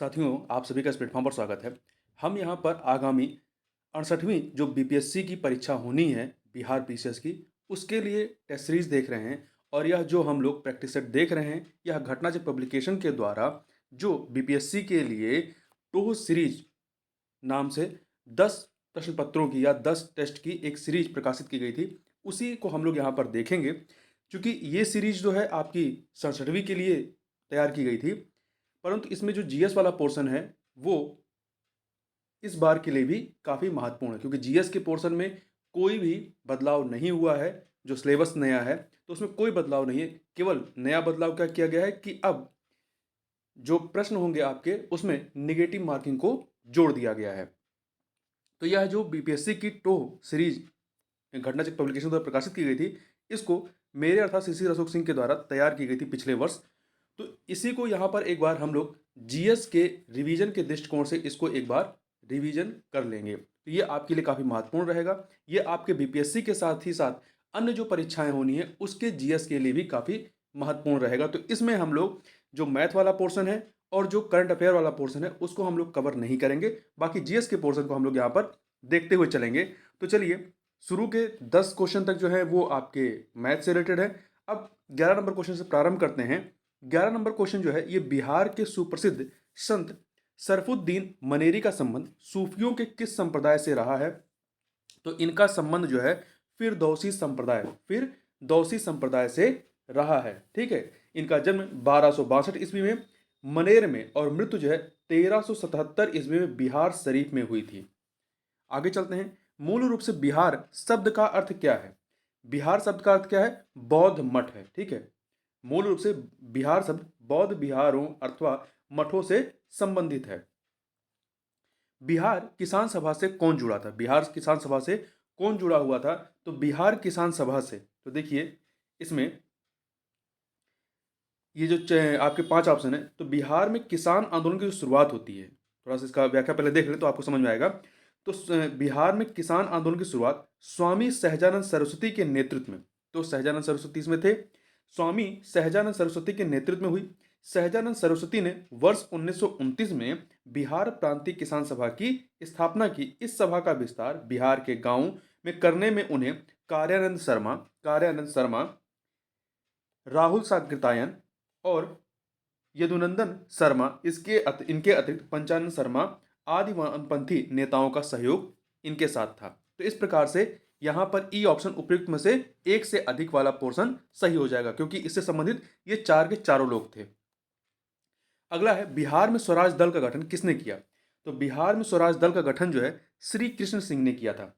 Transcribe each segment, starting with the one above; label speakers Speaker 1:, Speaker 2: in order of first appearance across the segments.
Speaker 1: साथियों, आप सभी का इस प्लेटफॉर्म पर स्वागत है। हम यहाँ पर आगामी 68वीं जो बीपीएससी की परीक्षा होनी है, बिहार पीसीएस की, उसके लिए टेस्ट सीरीज़ देख रहे हैं। और यह जो हम लोग प्रैक्टिस सेट देख रहे हैं, यह घटनाचक्र पब्लिकेशन के द्वारा जो बीपीएससी के लिए टोह सीरीज नाम से 10 प्रश्न पत्रों की या 10 टेस्ट की एक सीरीज प्रकाशित की गई थी, उसी को हम लोग यहाँ पर देखेंगे। चूँकि ये सीरीज जो है आपकी 67वीं के लिए तैयार की गई थी, परंतु इसमें जो जीएस वाला पोर्शन है, वो इस बार के लिए भी काफ़ी महत्वपूर्ण है, क्योंकि जीएस के पोर्शन में कोई भी बदलाव नहीं हुआ है। जो सिलेबस नया है, तो उसमें कोई बदलाव नहीं है। केवल नया बदलाव क्या किया गया है कि अब जो प्रश्न होंगे आपके, उसमें नेगेटिव मार्किंग को जोड़ दिया गया है। तो यह जो बीपीएससी की टोह सीरीज घटनाचक्र पब्लिकेशन द्वारा प्रकाशित की गई थी, इसको मेरे अर्थात सीसी अशोक सिंह के द्वारा तैयार की गई थी पिछले वर्ष। तो इसी को यहाँ पर एक बार हम लोग जीएस के रिवीजन के दृष्टिकोण से इसको एक बार रिवीजन कर लेंगे। तो ये आपके लिए काफ़ी महत्वपूर्ण रहेगा। ये आपके बीपीएससी के साथ ही साथ अन्य जो परीक्षाएं होनी है, उसके जीएस के लिए भी काफ़ी महत्वपूर्ण रहेगा। तो इसमें हम लोग जो मैथ वाला पोर्शन है और जो करंट अफेयर वाला पोर्शन है, उसको हम लोग कवर नहीं करेंगे। बाकी जीएस के पोर्शन को हम लोग यहाँ पर देखते हुए चलेंगे। तो चलिए, शुरू के 10 क्वेश्चन तक जो है वो आपके मैथ से रिलेटेड है। अब 11 नंबर क्वेश्चन से प्रारंभ करते हैं। 11 नंबर क्वेश्चन जो है, ये बिहार के सुप्रसिद्ध संत सरफुद्दीन मनेरी का संबंध सूफियों के किस संप्रदाय से रहा है? तो इनका संबंध जो है फिरदौसी संप्रदाय से रहा है। ठीक है। इनका जन्म 1262 ईस्वी में मनेर में और मृत्यु जो है 1377 ईस्वी में बिहार शरीफ में हुई थी। आगे चलते हैं। मूल रूप से बिहार शब्द का अर्थ क्या है? बिहार शब्द का अर्थ क्या है? बौद्ध मठ है। ठीक है। मूल रूप से बिहार शब्द बौद्ध विहारों अथवा मठों से संबंधित है। बिहार किसान सभा से कौन जुड़ा था? बिहार किसान सभा से कौन जुड़ा हुआ था? तो बिहार किसान सभा से, तो देखिए इसमें ये जो आपके 5 ऑप्शन है, तो बिहार में किसान आंदोलन की जो शुरुआत होती है, थोड़ा सा इसका व्याख्या पहले देख ले तो आपको समझ में आएगा। तो बिहार में किसान आंदोलन की शुरुआत स्वामी सहजानंद सरस्वती के नेतृत्व में, तो सहजानंद सरस्वती इसमें थे, स्वामी सहजानंद सरस्वती के नेतृत्व में हुई। सहजानंद सरस्वती ने वर्ष 1929 में बिहार प्रांतीय किसान सभा की स्थापना की। इस सभा का विस्तार बिहार के गांवों में करने में उन्हें कार्यानंद शर्मा, राहुल साकृतायन और यदुनंदन शर्मा, इनके अतिरिक्त पंचानन शर्मा आदि वामपंथी नेताओं का सहयोग इनके साथ था। तो इस प्रकार से यहां पर ई ऑप्शन उपयुक्त में से एक से अधिक वाला पोर्शन सही हो जाएगा, क्योंकि इससे संबंधित ये चार के चारों लोग थे। अगला है, बिहार में स्वराज दल का गठन किसने किया? तो बिहार में स्वराज दल का गठन जो है श्री कृष्ण सिंह ने किया था।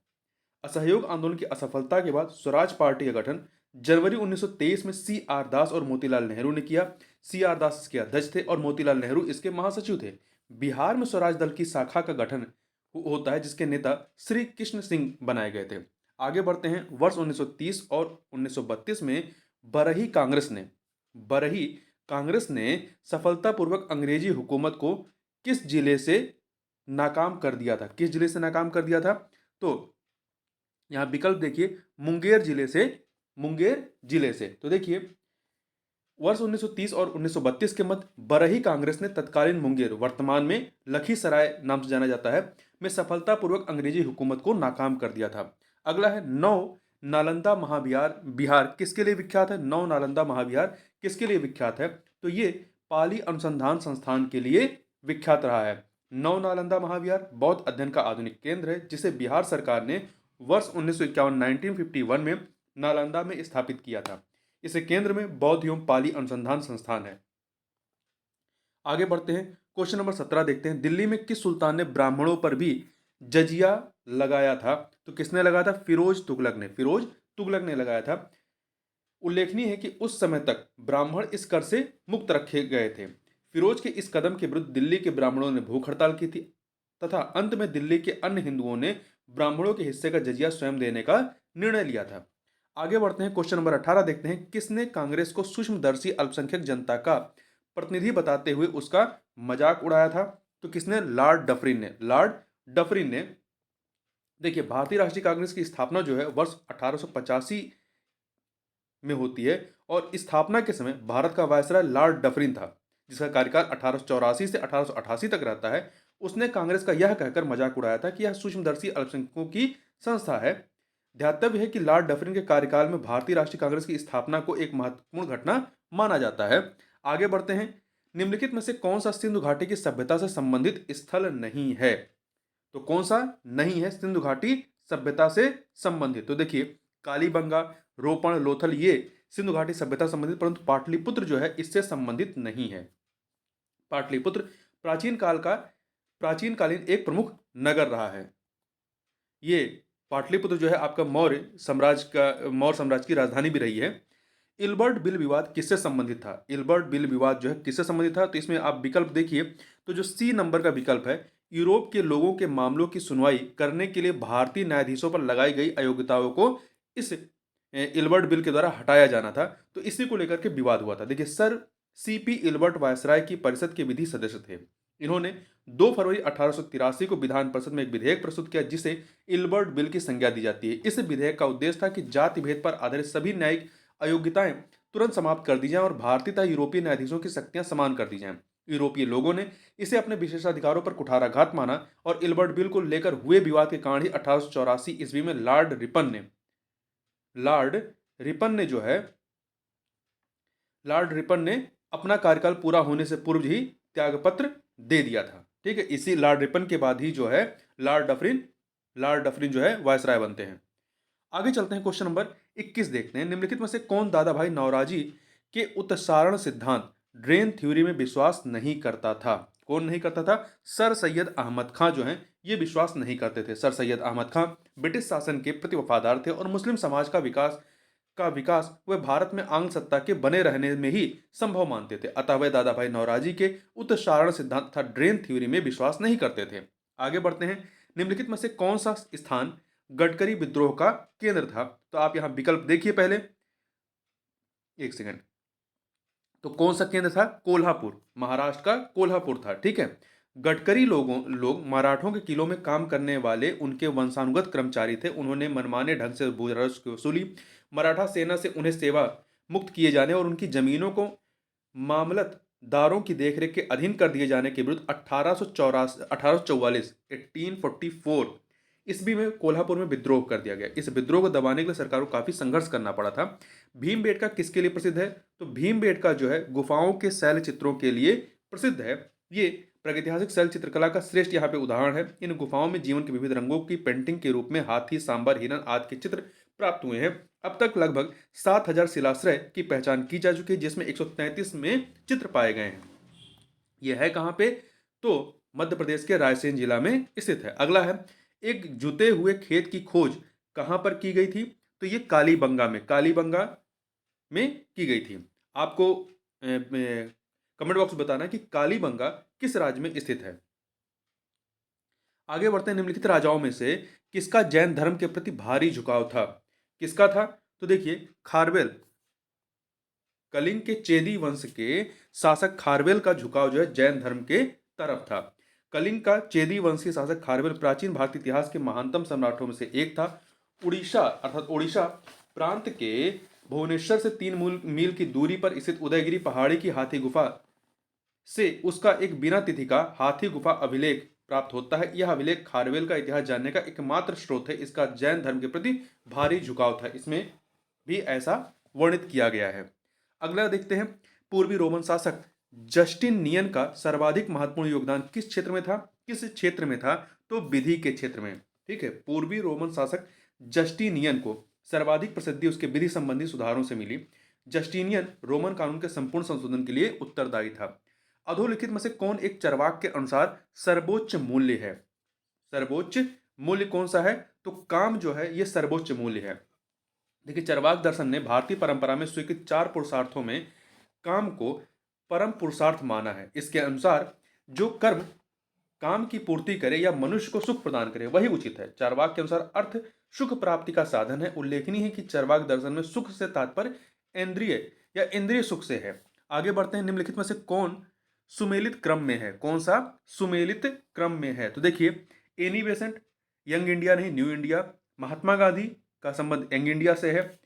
Speaker 1: असहयोग आंदोलन की असफलता के बाद स्वराज पार्टी का गठन जनवरी 1923 में सी आर दास और मोतीलाल नेहरू ने किया। सी आर दास इसके अध्यक्ष थे और मोतीलाल नेहरू इसके महासचिव थे। बिहार में स्वराज दल की शाखा का गठन होता है, जिसके नेता श्री कृष्ण सिंह बनाए गए थे। आगे बढ़ते हैं। वर्ष 1930 और 1932 में बरही कांग्रेस ने सफलतापूर्वक अंग्रेजी हुकूमत को किस जिले से नाकाम कर दिया था? किस जिले से नाकाम कर दिया था? तो यहाँ विकल्प देखिए, मुंगेर जिले से। तो देखिए, वर्ष 1930 और 1932 के मध्य बरही कांग्रेस ने तत्कालीन मुंगेर, वर्तमान में लखीसराय नाम से जाना जाता है, में सफलतापूर्वक अंग्रेजी हुकूमत को नाकाम कर दिया था। अगला है, नौ नालंदा महाविहार बिहार किसके लिए विख्यात है? नौ नालंदा महाविहार किसके लिए विख्यात है? तो ये पाली अनुसंधान संस्थान के लिए विख्यात रहा है। नौ नालंदा महाविहार बौद्ध अध्ययन का आधुनिक केंद्र है, जिसे बिहार सरकार ने वर्ष 1951 1951 में नालंदा में स्थापित किया था। इसे केंद्र में बौद्ध एवं पाली अनुसंधान संस्थान है। आगे बढ़ते हैं। क्वेश्चन नंबर 17 देखते हैं। दिल्ली में किस सुल्तान ने ब्राह्मणों पर भी जजिया लगाया था? तो किसने लगाया था? फिरोज तुगलक ने लगाया था। उल्लेखनीय है कि उस समय तक ब्राह्मण इस कर से मुक्त रखे गए थे। फिरोज के इस कदम के विरुद्ध दिल्ली के ब्राह्मणों ने भूख हड़ताल की थी तथा अंत में दिल्ली के अन्य हिंदुओं ने ब्राह्मणों के हिस्से का जजिया स्वयं देने का निर्णय लिया था। आगे बढ़ते हैं। क्वेश्चन नंबर 18 देखते हैं। किसने कांग्रेस को सूक्ष्मदर्शी अल्पसंख्यक जनता का प्रतिनिधि बताते हुए उसका मजाक उड़ाया था? तो किसने? लॉर्ड डफरिन ने। देखिए, भारतीय राष्ट्रीय कांग्रेस की स्थापना जो है वर्ष 1885 में होती है और स्थापना के समय भारत का वायसराय लॉर्ड डफरिन था, जिसका कार्यकाल 1884 से 1888 तक रहता है, उसने कांग्रेस का यह कहकर मजाक उड़ाया था कि यह सूक्ष्मदर्शी अल्पसंख्यकों की संस्था है। ध्यातव्य है कि लॉर्ड डफरिन के कार्यकाल में भारतीय राष्ट्रीय कांग्रेस की स्थापना को एक महत्वपूर्ण घटना माना जाता है। आगे बढ़ते हैं। निम्नलिखित में से कौन सा सिंधु घाटी की सभ्यता से संबंधित स्थल नहीं है? तो कौन सा नहीं है सिंधु घाटी सभ्यता से संबंधित? तो देखिए, कालीबंगा, रोपण, लोथल ये सिंधु घाटी सभ्यता से संबंधित, परंतु पाटलिपुत्र जो है इससे संबंधित नहीं है। पाटलिपुत्र प्राचीन कालीन एक प्रमुख नगर रहा है। ये पाटलिपुत्र जो है आपका मौर्य साम्राज्य की राजधानी भी रही है। इल्बर्ट बिल विवाद किससे संबंधित था? इल्बर्ट बिल विवाद जो है किससे संबंधित था? तो इसमें आप विकल्प देखिए, तो जो सी नंबर का विकल्प है, यूरोप के लोगों के मामलों की सुनवाई करने के लिए भारतीय न्यायाधीशों पर लगाई गई अयोग्यताओं को इस इल्बर्ट बिल के द्वारा हटाया जाना था। तो इसी को लेकर के विवाद हुआ था। देखिए, सर सीपी इल्बर्ट वायसराय की परिषद के विधि सदस्य थे। इन्होंने 2 फरवरी 1883 को विधान परिषद में एक विधेयक प्रस्तुत किया जिसे इल्बर्ट बिल की संज्ञा दी जाती है। इस विधेयक का उद्देश्य था कि जाति भेद पर आधारित सभी न्यायिक अयोग्यताएं तुरंत समाप्त कर दी जाएं और भारतीय तथा यूरोपीय न्यायाधीशों की शक्तियां समान कर दी जाएं। यूरोपीय लोगों ने इसे अपने विशेषाधिकारों पर कुठाराघात माना और इल्बर्ट बिल को लेकर हुए विवाद के कारण ही 1884 ईस्वी में लॉर्ड रिपन ने अपना कार्यकाल पूरा होने से पूर्व ही त्यागपत्र दे दिया था। ठीक है, इसी लॉर्ड रिपन के बाद ही जो है लॉर्ड डफरिन जो है वायसराय बनते हैं। आगे चलते हैं, क्वेश्चन नंबर 21 देखते हैं। निम्नलिखित में से कौन दादा भाई नौरोजी के उत्सारण सिद्धांत ड्रेन थ्योरी में विश्वास नहीं करता था? कौन नहीं करता था? सर सैयद अहमद खां जो हैं ये विश्वास नहीं करते थे। सर सैयद अहमद खां ब्रिटिश शासन के प्रति वफादार थे और मुस्लिम समाज का विकास वे भारत में आंग्ल सत्ता के बने रहने में ही संभव मानते थे। अतः वे दादा भाई नौरोजी के उत्सारण सिद्धांत तथा ड्रेन थ्योरी में विश्वास नहीं करते थे। आगे बढ़ते हैं। निम्नलिखित में से कौन सा स्थान गडकरी विद्रोह का केंद्र था? तो आप यहां विकल्प देखिए पहले, एक सेकंड। तो कौन सा केंद्र था? कोल्हापुर, महाराष्ट्र का कोल्हापुर था। ठीक है, गडकरी लोग मराठों के किलों में काम करने वाले उनके वंशानुगत कर्मचारी थे। उन्होंने मनमाने ढंग से भू राजस्व की वसूली, मराठा सेना से उन्हें सेवा मुक्त किए जाने और उनकी जमीनों को मामलतदारों की देखरेख के अधीन कर दिए जाने के विरुद्ध 1844 1844 ईस्वी में कोल्हापुर में विद्रोह कर दिया गया। इस विद्रोह को दबाने के लिए सरकार को काफी संघर्ष करना पड़ा था। भीमबेटका किसके लिए प्रसिद्ध है? तो भीमबेटका जो है गुफाओं के शैल चित्रों के लिए प्रसिद्ध है। ये प्रागैतिहासिक शैल चित्रकला का श्रेष्ठ यहाँ पे उदाहरण है। इन गुफाओं में जीवन के विविध रंगों की पेंटिंग के रूप में हाथी, सांबर, हिरन आदि के चित्र प्राप्त हुए हैं। अब तक लगभग 7000 शिलाश्रय की पहचान की जा चुकी है, जिसमें 133 में चित्र पाए गए हैं। यह है कहाँ पे? तो मध्य प्रदेश के रायसेन जिला में स्थित है। अगला है, एक जुते हुए खेत की खोज कहां पर की गई थी? तो ये कालीबंगा में की गई थी। आपको कमेंट बॉक्स में बताना कि कालीबंगा किस राज्य में स्थित है। आगे बढ़ते हैं। निम्नलिखित राजाओं में से किसका जैन धर्म के प्रति भारी झुकाव था? किसका था? तो देखिए, खारवेल, कलिंग के चेदी वंश के शासक खारवेल का झुकाव जो है जैन धर्म के तरफ था। कलिंग का चेदी वंशीय शासक खारवेल प्राचीन भारतीय इतिहास के महानतम सम्राटों में से एक था। उड़ीसा प्रांत के भुवनेश्वर से 3 मील की दूरी पर स्थित उदयगिरी पहाड़ी की हाथी गुफा से उसका एक बिना तिथि का हाथी गुफा अभिलेख प्राप्त होता है। यह अभिलेख खारवेल का इतिहास जानने का एकमात्र स्रोत है। इसका जैन धर्म के प्रति भारी झुकाव था, इसमें भी ऐसा वर्णित किया गया है। अगला देखते हैं। पूर्वी रोमन शासक जस्टिनियन का सर्वाधिक महत्वपूर्ण योगदान किस क्षेत्र में था? तो विधि के क्षेत्र में। ठीक है, पूर्वी रोमन शासक जस्टिनियन को सर्वाधिक प्रसिद्धि उसके विधि संबंधी सुधारों से मिली। जस्टिनियन रोमन कानून के संपूर्ण संशोधन के लिए उत्तरदायी था। अधोलिखित में से कौन एक चरवाक के अनुसार सर्वोच्च मूल्य है? सर्वोच्च मूल्य कौन सा है? तो काम जो है यह सर्वोच्च मूल्य है। देखिए, चरवाक दर्शन ने भारतीय परंपरा में स्वीकृत 4 पुरुषार्थों में काम को परम पुरुषार्थ माना है। इसके अनुसार जो कर्म काम की पूर्ति करे या मनुष्य को सुख प्रदान करे वही उचित है। चार्वाक के अनुसार अर्थ सुख प्राप्ति का साधन है। उल्लेखनीय है कि चार्वाक दर्शन में सुख से तात्पर्य इंद्रिय सुख से है। आगे बढ़ते हैं। निम्नलिखित में से कौन सुमेलित क्रम में है? कौन सा सुमेलित क्रम में है? तो देखिए, एनी बेसेंट यंग इंडिया नहीं, न्यू इंडिया। महात्मा गांधी का संबंध यंग इंडिया से है।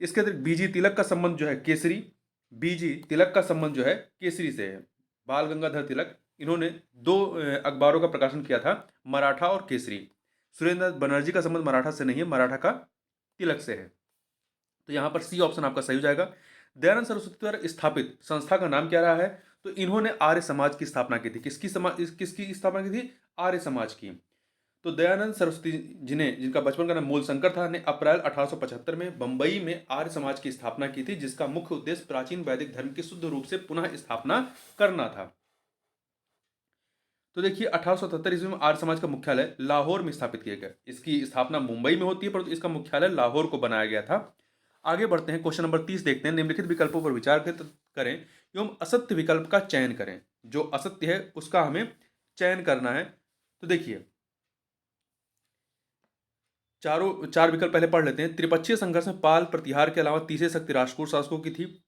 Speaker 1: इसके अतिरिक्त बीजी तिलक का संबंध जो है केसरी, बीजी तिलक का संबंध जो है केसरी से है। बाल गंगाधर तिलक, इन्होंने दो अखबारों का प्रकाशन किया था, मराठा और केसरी। सुरेंद्रनाथ बनर्जी का संबंध मराठा से नहीं है, मराठा का तिलक से है। तो यहाँ पर सी ऑप्शन आपका सही हो जाएगा। दयानंद सरस्वती द्वारा स्थापित संस्था का नाम क्या रहा है? तो इन्होंने आर्य समाज की स्थापना की थी। किसकी स्थापना की थी? आर्य समाज की। तो दयानंद सरस्वती जी ने, जिनका बचपन का नाम मूल शंकर था, ने अप्रैल 1875 में बंबई में आर्य समाज की स्थापना की थी, जिसका मुख्य उद्देश्य प्राचीन वैदिक धर्म की शुद्ध रूप से पुनः स्थापना करना था। तो देखिए 1877 ईस्वी में आर्य समाज का मुख्यालय लाहौर में स्थापित किया गया। इसकी स्थापना मुंबई में होती है, परंतु इसका मुख्यालय लाहौर को बनाया गया था। आगे बढ़ते हैं, क्वेश्चन नंबर 30 देखते हैं। निम्नलिखित विकल्पों पर विचार करें एवं असत्य विकल्प का चयन करें। जो असत्य है उसका हमें चयन करना है। तो देखिए चार विकल्प पहले पढ़ लेते हैं। त्रिपक्षीय संघर्ष में पाल प्रतिहार के अलावा तीसरे शक्ति राष्ट्रकूट शासकों की थी,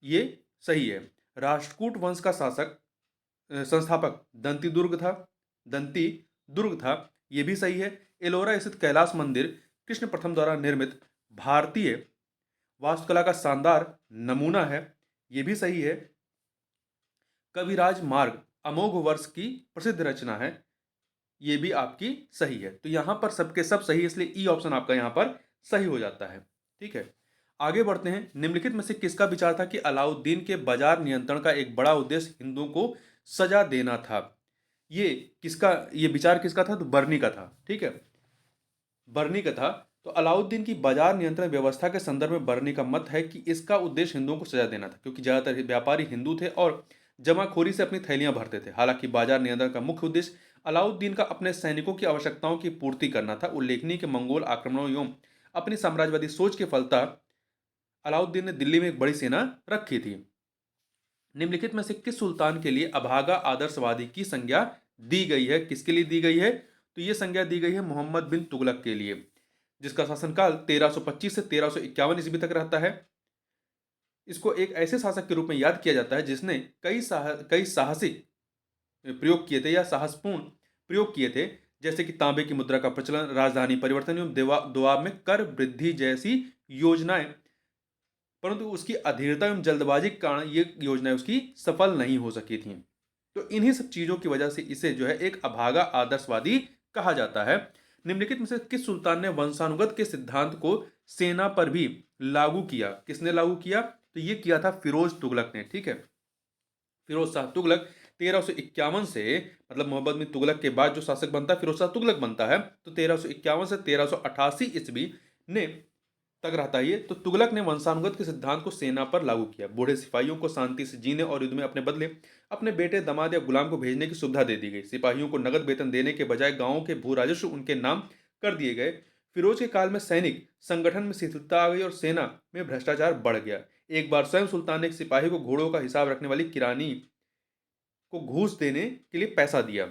Speaker 1: ये सही है। राष्ट्रकूट वंश का संस्थापक दंती दुर्ग था, यह भी सही है। एलोरा स्थित कैलाश मंदिर कृष्ण प्रथम द्वारा निर्मित भारतीय वास्तुकला का शानदार नमूना है, यह भी सही है। कविराज मार्ग अमोघ वर्ष की प्रसिद्ध रचना है, यह भी आपकी सही है। तो यहां पर सबके सब सही है, इसलिए ई ऑप्शन आपका यहां पर सही हो जाता है। ठीक है, आगे बढ़ते हैं। निम्नलिखित में से किसका विचार था कि अलाउद्दीन के बाजार नियंत्रण का एक बड़ा उद्देश्य हिंदुओं को सजा देना था? ये विचार किसका था? तो बर्नी का था। ठीक है, बर्नी का था। तो अलाउद्दीन की बाजार नियंत्रण व्यवस्था के संदर्भ में बर्नी का मत है कि इसका उद्देश्य हिंदुओं को सजा देना था, क्योंकि ज्यादातर व्यापारी हिंदू थे और जमाखोरी से अपनी थैलियां भरते थे। हालांकि बाजार नियंत्रण का मुख्य उद्देश्य अलाउद्दीन का अपने सैनिकों की आवश्यकताओं की पूर्ति करना था। उल्लेखनीय कि मंगोल आक्रमणों एवं अपनी साम्राज्यवादी सोच के फलतः अलाउद्दीन ने दिल्ली में एक बड़ी सेना रखी थी। निम्नलिखित में से किस सुल्तान के लिए अभागा आदर्शवादी की संज्ञा दी गई है? किसके लिए दी गई है? तो यह संज्ञा दी गई है मोहम्मद बिन तुगलक के लिए, जिसका शासनकाल 1325 से 1351 ईस्वी तक रहता है। इसको एक ऐसे शासक के रूप में याद किया जाता है जिसने कई साहसिक प्रयोग किए थे या साहसपूर्ण प्रयोग किए थे, जैसे कि तांबे की मुद्रा का प्रचलन, राजधानी परिवर्तन एवं दोआब में कर वृद्धि जैसी योजनाएं। परंतु उसकी अधीरता एवं जल्दबाजी के कारण ये योजनाएं उसकी सफल नहीं हो सकी थी। तो इन्हीं सब चीजों की वजह से इसे जो है एक अभागा आदर्शवादी कहा जाता है। निम्नलिखित में से किस सुल्तान ने वंशानुगत के सिद्धांत को सेना पर भी लागू किया? किसने लागू किया? तो ये किया था फिरोज तुगलक ने। ठीक है, फिरोज शाह तुगलक 1351 से, मतलब मोहम्मद बिन तुगलक के बाद जो शासक बनता है फिरोज शाह तुगलक बनता है, तो 1351 से 1388 ईस्वी ने तक रहता है ये। तो तुगलक ने वंशानुगत के सिद्धांत को सेना पर लागू किया। बूढ़े सिपाहियों को शांति से जीने और युद्ध में अपने बदले अपने बेटे, दामाद या गुलाम को भेजने की सुविधा दे दी गई। सिपाहियों को नगद वेतन देने के बजाय गांवों के भू राजस्व उनके नाम कर दिए गए। फिरोज के काल में सैनिक संगठन में शिथिलता आ गई और सेना में भ्रष्टाचार बढ़ गया। एक बार स्वयं सुल्तान ने एक सिपाही को घोड़ों का हिसाब रखने वाली किरानी को घूस देने के लिए पैसा दिया।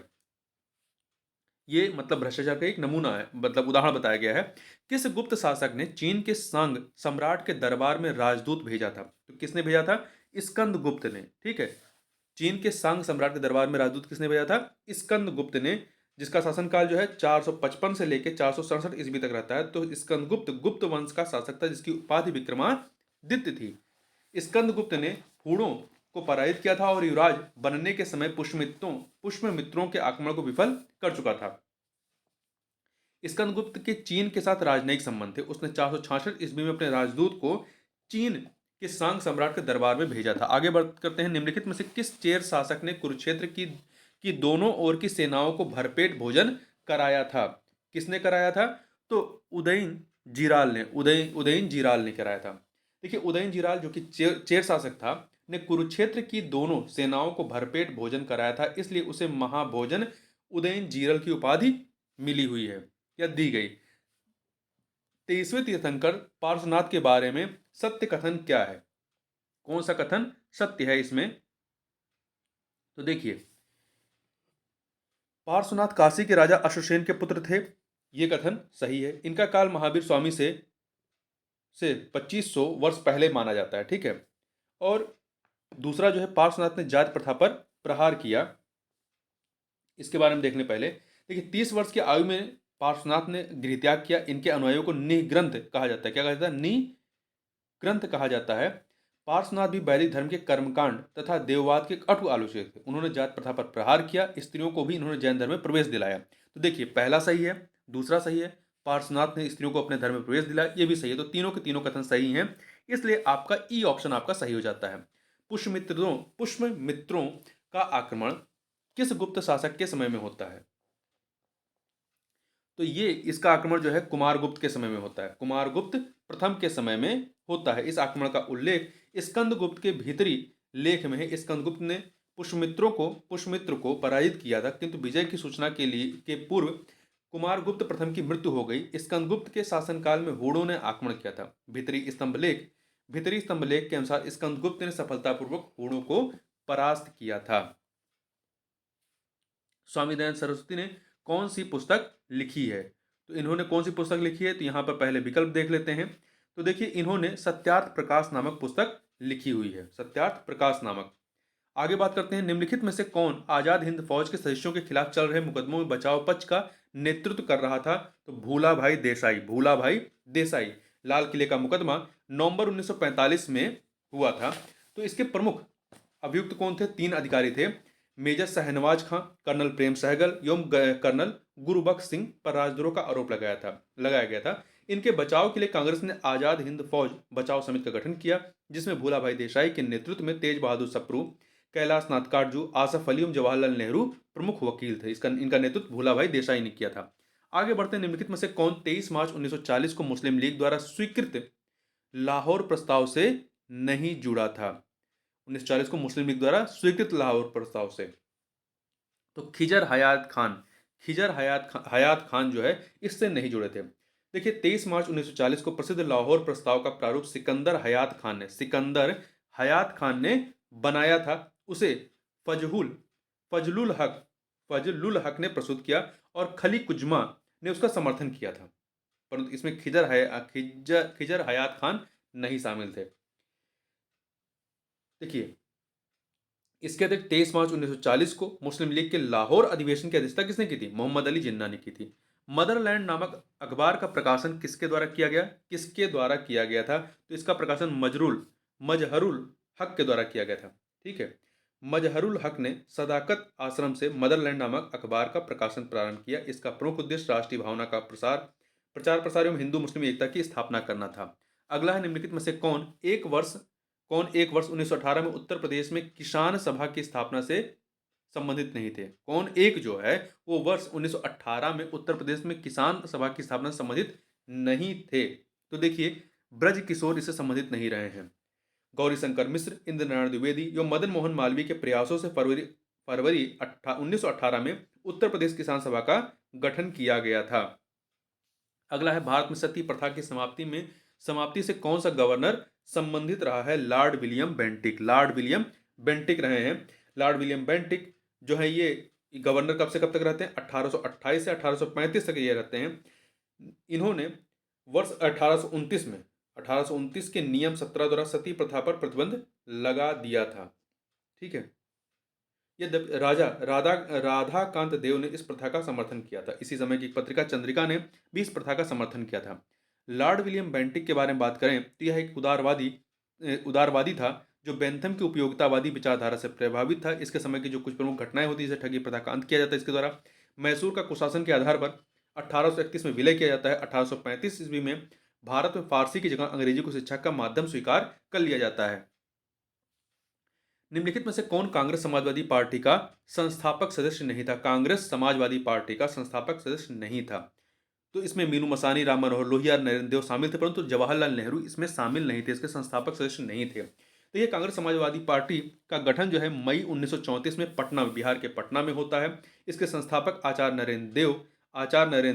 Speaker 1: ये मतलब भ्रष्टाचार का एक नमूना है, मतलब उदाहरण बताया गया है। किस गुप्त शासक ने चीन के सांग सम्राट के दरबार में राजदूत भेजा था? तो किसने भेजा था? स्कंद गुप्त ने। ठीक है, चीन के सांग सम्राट के दरबार में राजदूत किसने भेजा था? स्कंद गुप्त ने, जिसका शासनकाल जो है 455 से लेकर 467 ईस्वी तक रहता है। तो स्कंद गुप्त गुप्त वंश का शासक था, जिसकी उपाधि विक्रमादित्य थी। स्कंद गुप्त ने हूणों को पराजित किया था और युवराज बनने के समय पुष्पमित्रों के आक्रमण को विफल कर चुका था। स्कंदगुप्त के चीन के साथ राजनयिक संबंध थे। उसने 466 ईस्वी में अपने राजदूत को चीन के सांग सम्राट के दरबार में भेजा था। आगे बढ़ करते हैं। निम्नलिखित में से किस चेर शासक ने कुरुक्षेत्र की दोनों ओर की सेनाओं को भरपेट भोजन कराया था? किसने कराया था? तो उदयन जीराल ने कराया था। देखिए उदयन जीराल जो कि चेर शासक था, ने कुरुक्षेत्र की दोनों सेनाओं को भरपेट भोजन कराया था, इसलिए उसे महाभोजन उदयन जीरल की उपाधि मिली हुई है या दी गई। 23वें तीर्थंकर पार्श्वनाथ के बारे में सत्य कथन क्या है? कौन सा कथन सत्य है इसमें? तो देखिए, पार्श्वनाथ काशी के राजा अश्वसेन के पुत्र थे, यह कथन सही है। इनका काल महावीर स्वामी से 2500 वर्ष पहले माना जाता है। ठीक है, और दूसरा जो है, पार्श्वनाथ ने जाति प्रथा पर प्रहार किया, इसके बारे में देखने पहले। देखिए 30 वर्ष की आयु में पार्श्वनाथ ने गृहत्याग किया। इनके अनुयायियों को निग्रंथ कहा जाता है। क्या कहा जाता है? निग्रंथ कहा जाता है। पार्श्वनाथ भी वैदिक धर्म के कर्मकांड तथा देववाद के कटु आलोचक थे। उन्होंने जात प्रथा पर प्रहार किया, स्त्रियों को भी इन्होंने जैन धर्म में प्रवेश दिलाया। तो देखिए, पहला सही है, दूसरा सही है, पार्श्वनाथ ने स्त्रियों को अपने धर्म में प्रवेश दिलाया, ये भी सही है। तो तीनों के तीनों कथन सही हैं, इसलिए आपका ई ऑप्शन आपका सही हो जाता है। पुष्यमित्रों का आक्रमण किस गुप्त शासक के समय में होता है? तो ये इसका आक्रमण जो है कुमारगुप्त के समय में होता है, कुमारगुप्त प्रथम के समय में होता है। इस आक्रमण का उल्लेख स्कंदगुप्त के भीतरी लेख में है। स्कंदगुप्त ने पुष्यमित्र को पराजित किया था, किंतु विजय की सूचना के पूर्व कुमारगुप्त प्रथम की मृत्यु हो गई। स्कंदगुप्त के शासनकाल में हूणों ने आक्रमण किया था। भीतरी स्तंभ लेख के अनुसार स्कंदगुप्त ने सफलतापूर्वक हूणों को परास्त किया था। स्वामी दयानंद सरस्वती ने कौन सी पुस्तक लिखी है? तो इन्होंने कौन सी पुस्तक लिखी है? तो यहाँ पर पहले विकल्प देख लेते हैं। तो देखिए, इन्होंने सत्यार्थ प्रकाश नामक पुस्तक लिखी हुई है, सत्यार्थ प्रकाश नामक। आगे बात करते हैं, निम्नलिखित में से कौन आजाद हिंद फौज के सदस्यों के खिलाफ चल रहे मुकदमों में बचाव पक्ष का नेतृत्व कर रहा था? तो भूला भाई देसाई। लाल किले का मुकदमा नवंबर 1945 में हुआ था। तो इसके प्रमुख अभियुक्त कौन थे? 3 अधिकारी थे, मेजर शहनवाज खां, कर्नल प्रेम सहगल एवं कर्नल गुरुबख्श सिंह पर राजद्रोह का आरोप लगाया गया था। इनके बचाव के लिए कांग्रेस ने आजाद हिंद फौज बचाव समिति का गठन किया, जिसमें भूला भाई देसाई के नेतृत्व में तेज बहादुर सप्रू, कैलाश नाथ काटजू, आसफ अली एवं जवाहरलाल नेहरू प्रमुख वकील थे। इनका नेतृत्व भूला भाई देसाई ने किया था। आगे बढ़ते हैं, निम्नलिखित में से कौन 23 मार्च 1940 को मुस्लिम लीग द्वारा स्वीकृत लाहौर प्रस्ताव से नहीं जुड़ा था? 1940 को मुस्लिम लीग द्वारा स्वीकृत लाहौर प्रस्ताव से। तो खिजर हयात खान जो है इससे नहीं जुड़े थे। देखिए, 23 मार्च 1940 को प्रसिद्ध लाहौर प्रस्ताव का प्रारूप सिकंदर हयात खान ने बनाया था। उसे फजलुल हक ने प्रस्तुत किया और खली कुजमा ने उसका समर्थन किया था, परंतु इसमें खिजर हयात खान नहीं शामिल थे। देखिए, इसके अतिरिक्त 23 मार्च 1940 को मुस्लिम लीग के लाहौर अधिवेशन की अध्यक्षता किसने की थी? मोहम्मद अली जिन्ना ने की थी। मदरलैंड नामक अखबार का प्रकाशन किसके द्वारा किया गया था? तो इसका प्रकाशन मजहरुल हक के द्वारा किया गया था। ठीक है, मजहरुल हक ने सदाकत आश्रम से मदरलैंड नामक अखबार का प्रकाशन प्रारंभ किया। इसका प्रमुख उद्देश्य राष्ट्रीय भावना का प्रचार प्रसार एवं हिंदू मुस्लिम एकता की स्थापना करना था। अगला है, निम्नलिखित में से कौन एक वर्ष 1918 में उत्तर प्रदेश में किसान सभा की स्थापना से संबंधित नहीं थे? कौन एक जो है वो वर्ष 1918 में उत्तर प्रदेश में किसान सभा की स्थापना से संबंधित नहीं थे? तो देखिए, ब्रज किशोर इससे संबंधित नहीं रहे हैं। गौरी शंकर मिश्र, इंद्र नारायण द्विवेदी एवं मदन मोहन मालवीय के प्रयासों से फरवरी 1918 में उत्तर प्रदेश किसान सभा का गठन किया गया था। अगला है, भारत में सती प्रथा की समाप्ति से कौन सा गवर्नर संबंधित रहा है? लॉर्ड विलियम बेंटिक रहे हैं। लॉर्ड विलियम बेंटिक जो है ये गवर्नर कब से कब तक रहते हैं? 1828 से 1835 तक ये रहते हैं। इन्होंने वर्ष 1829 के नियम 17 द्वारा सती प्रथा पर प्रतिबंध लगा दिया था। ठीक है, यद्यपि राधाकांत देव ने इस प्रथा का समर्थन किया था। इसी समय की पत्रिका चंद्रिका ने भी इस प्रथा का समर्थन किया था। लॉर्ड विलियम बेंटिक के बारे में बात करें तो यह एक उदारवादी था जो बेंथम की उपयोगितावादी विचारधारा से प्रभावित था। इसके समय की जो कुछ प्रमुख घटनाएं होती है, जैसे ठगी प्रथा का अंत किया जाता है इसके द्वारा। मैसूर का कुशासन के आधार पर 1831 में विलय किया जाता है। 1835 ईस्वी में भारत में फारसी की जगह अंग्रेजी को शिक्षा का माध्यम स्वीकार कर लिया जाता है। निम्नलिखित में से कौन कांग्रेस समाजवादी पार्टी का संस्थापक सदस्य नहीं था? कांग्रेस समाजवादी पार्टी का संस्थापक सदस्य नहीं था। तो इसमें मीनू मसानी, राम मनोहर लोहिया, नरेंद्र देव शामिल थे, परंतु जवाहरलाल नेहरू इसमें शामिल नहीं थे, इसके संस्थापक सदस्य नहीं थे। तो ये कांग्रेस समाजवादी पार्टी का गठन जो है मई 1934 में बिहार के पटना में होता है। इसके संस्थापक आचार्य नरेंद्र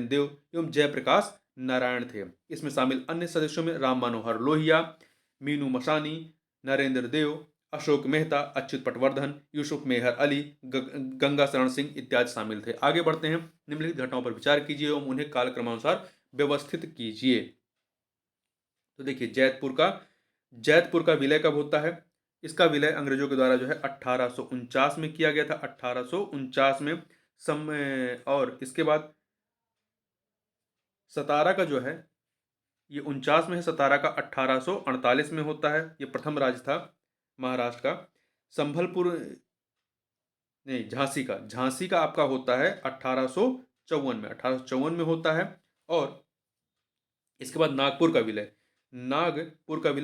Speaker 1: देव एवं जयप्रकाश नारायण थे। इसमें शामिल अन्य सदस्यों में राम मनोहर लोहिया, मीनू मसानी, नरेंद्र देव, अशोक मेहता, अच्युत पटवर्धन, यूसुफ मेहर अली, गंगा शरण सिंह इत्यादि शामिल थे। आगे बढ़ते हैं, निम्नलिखित घटनाओं पर विचार कीजिए एवं उन्हें कालक्रमानुसार व्यवस्थित कीजिए। तो देखिए, जैतपुर का विलय कब होता है? इसका विलय अंग्रेजों के द्वारा जो है 1849 में किया गया था। 1849 में और इसके बाद सतारा का जो है ये 49 में है। सतारा का 1848 में होता है, ये प्रथम राज्य था महाराष्ट्र का। संभलपुर नहीं, झांसी का आपका होता है 1854 में होता है। और इसके बाद नागपुर का विलय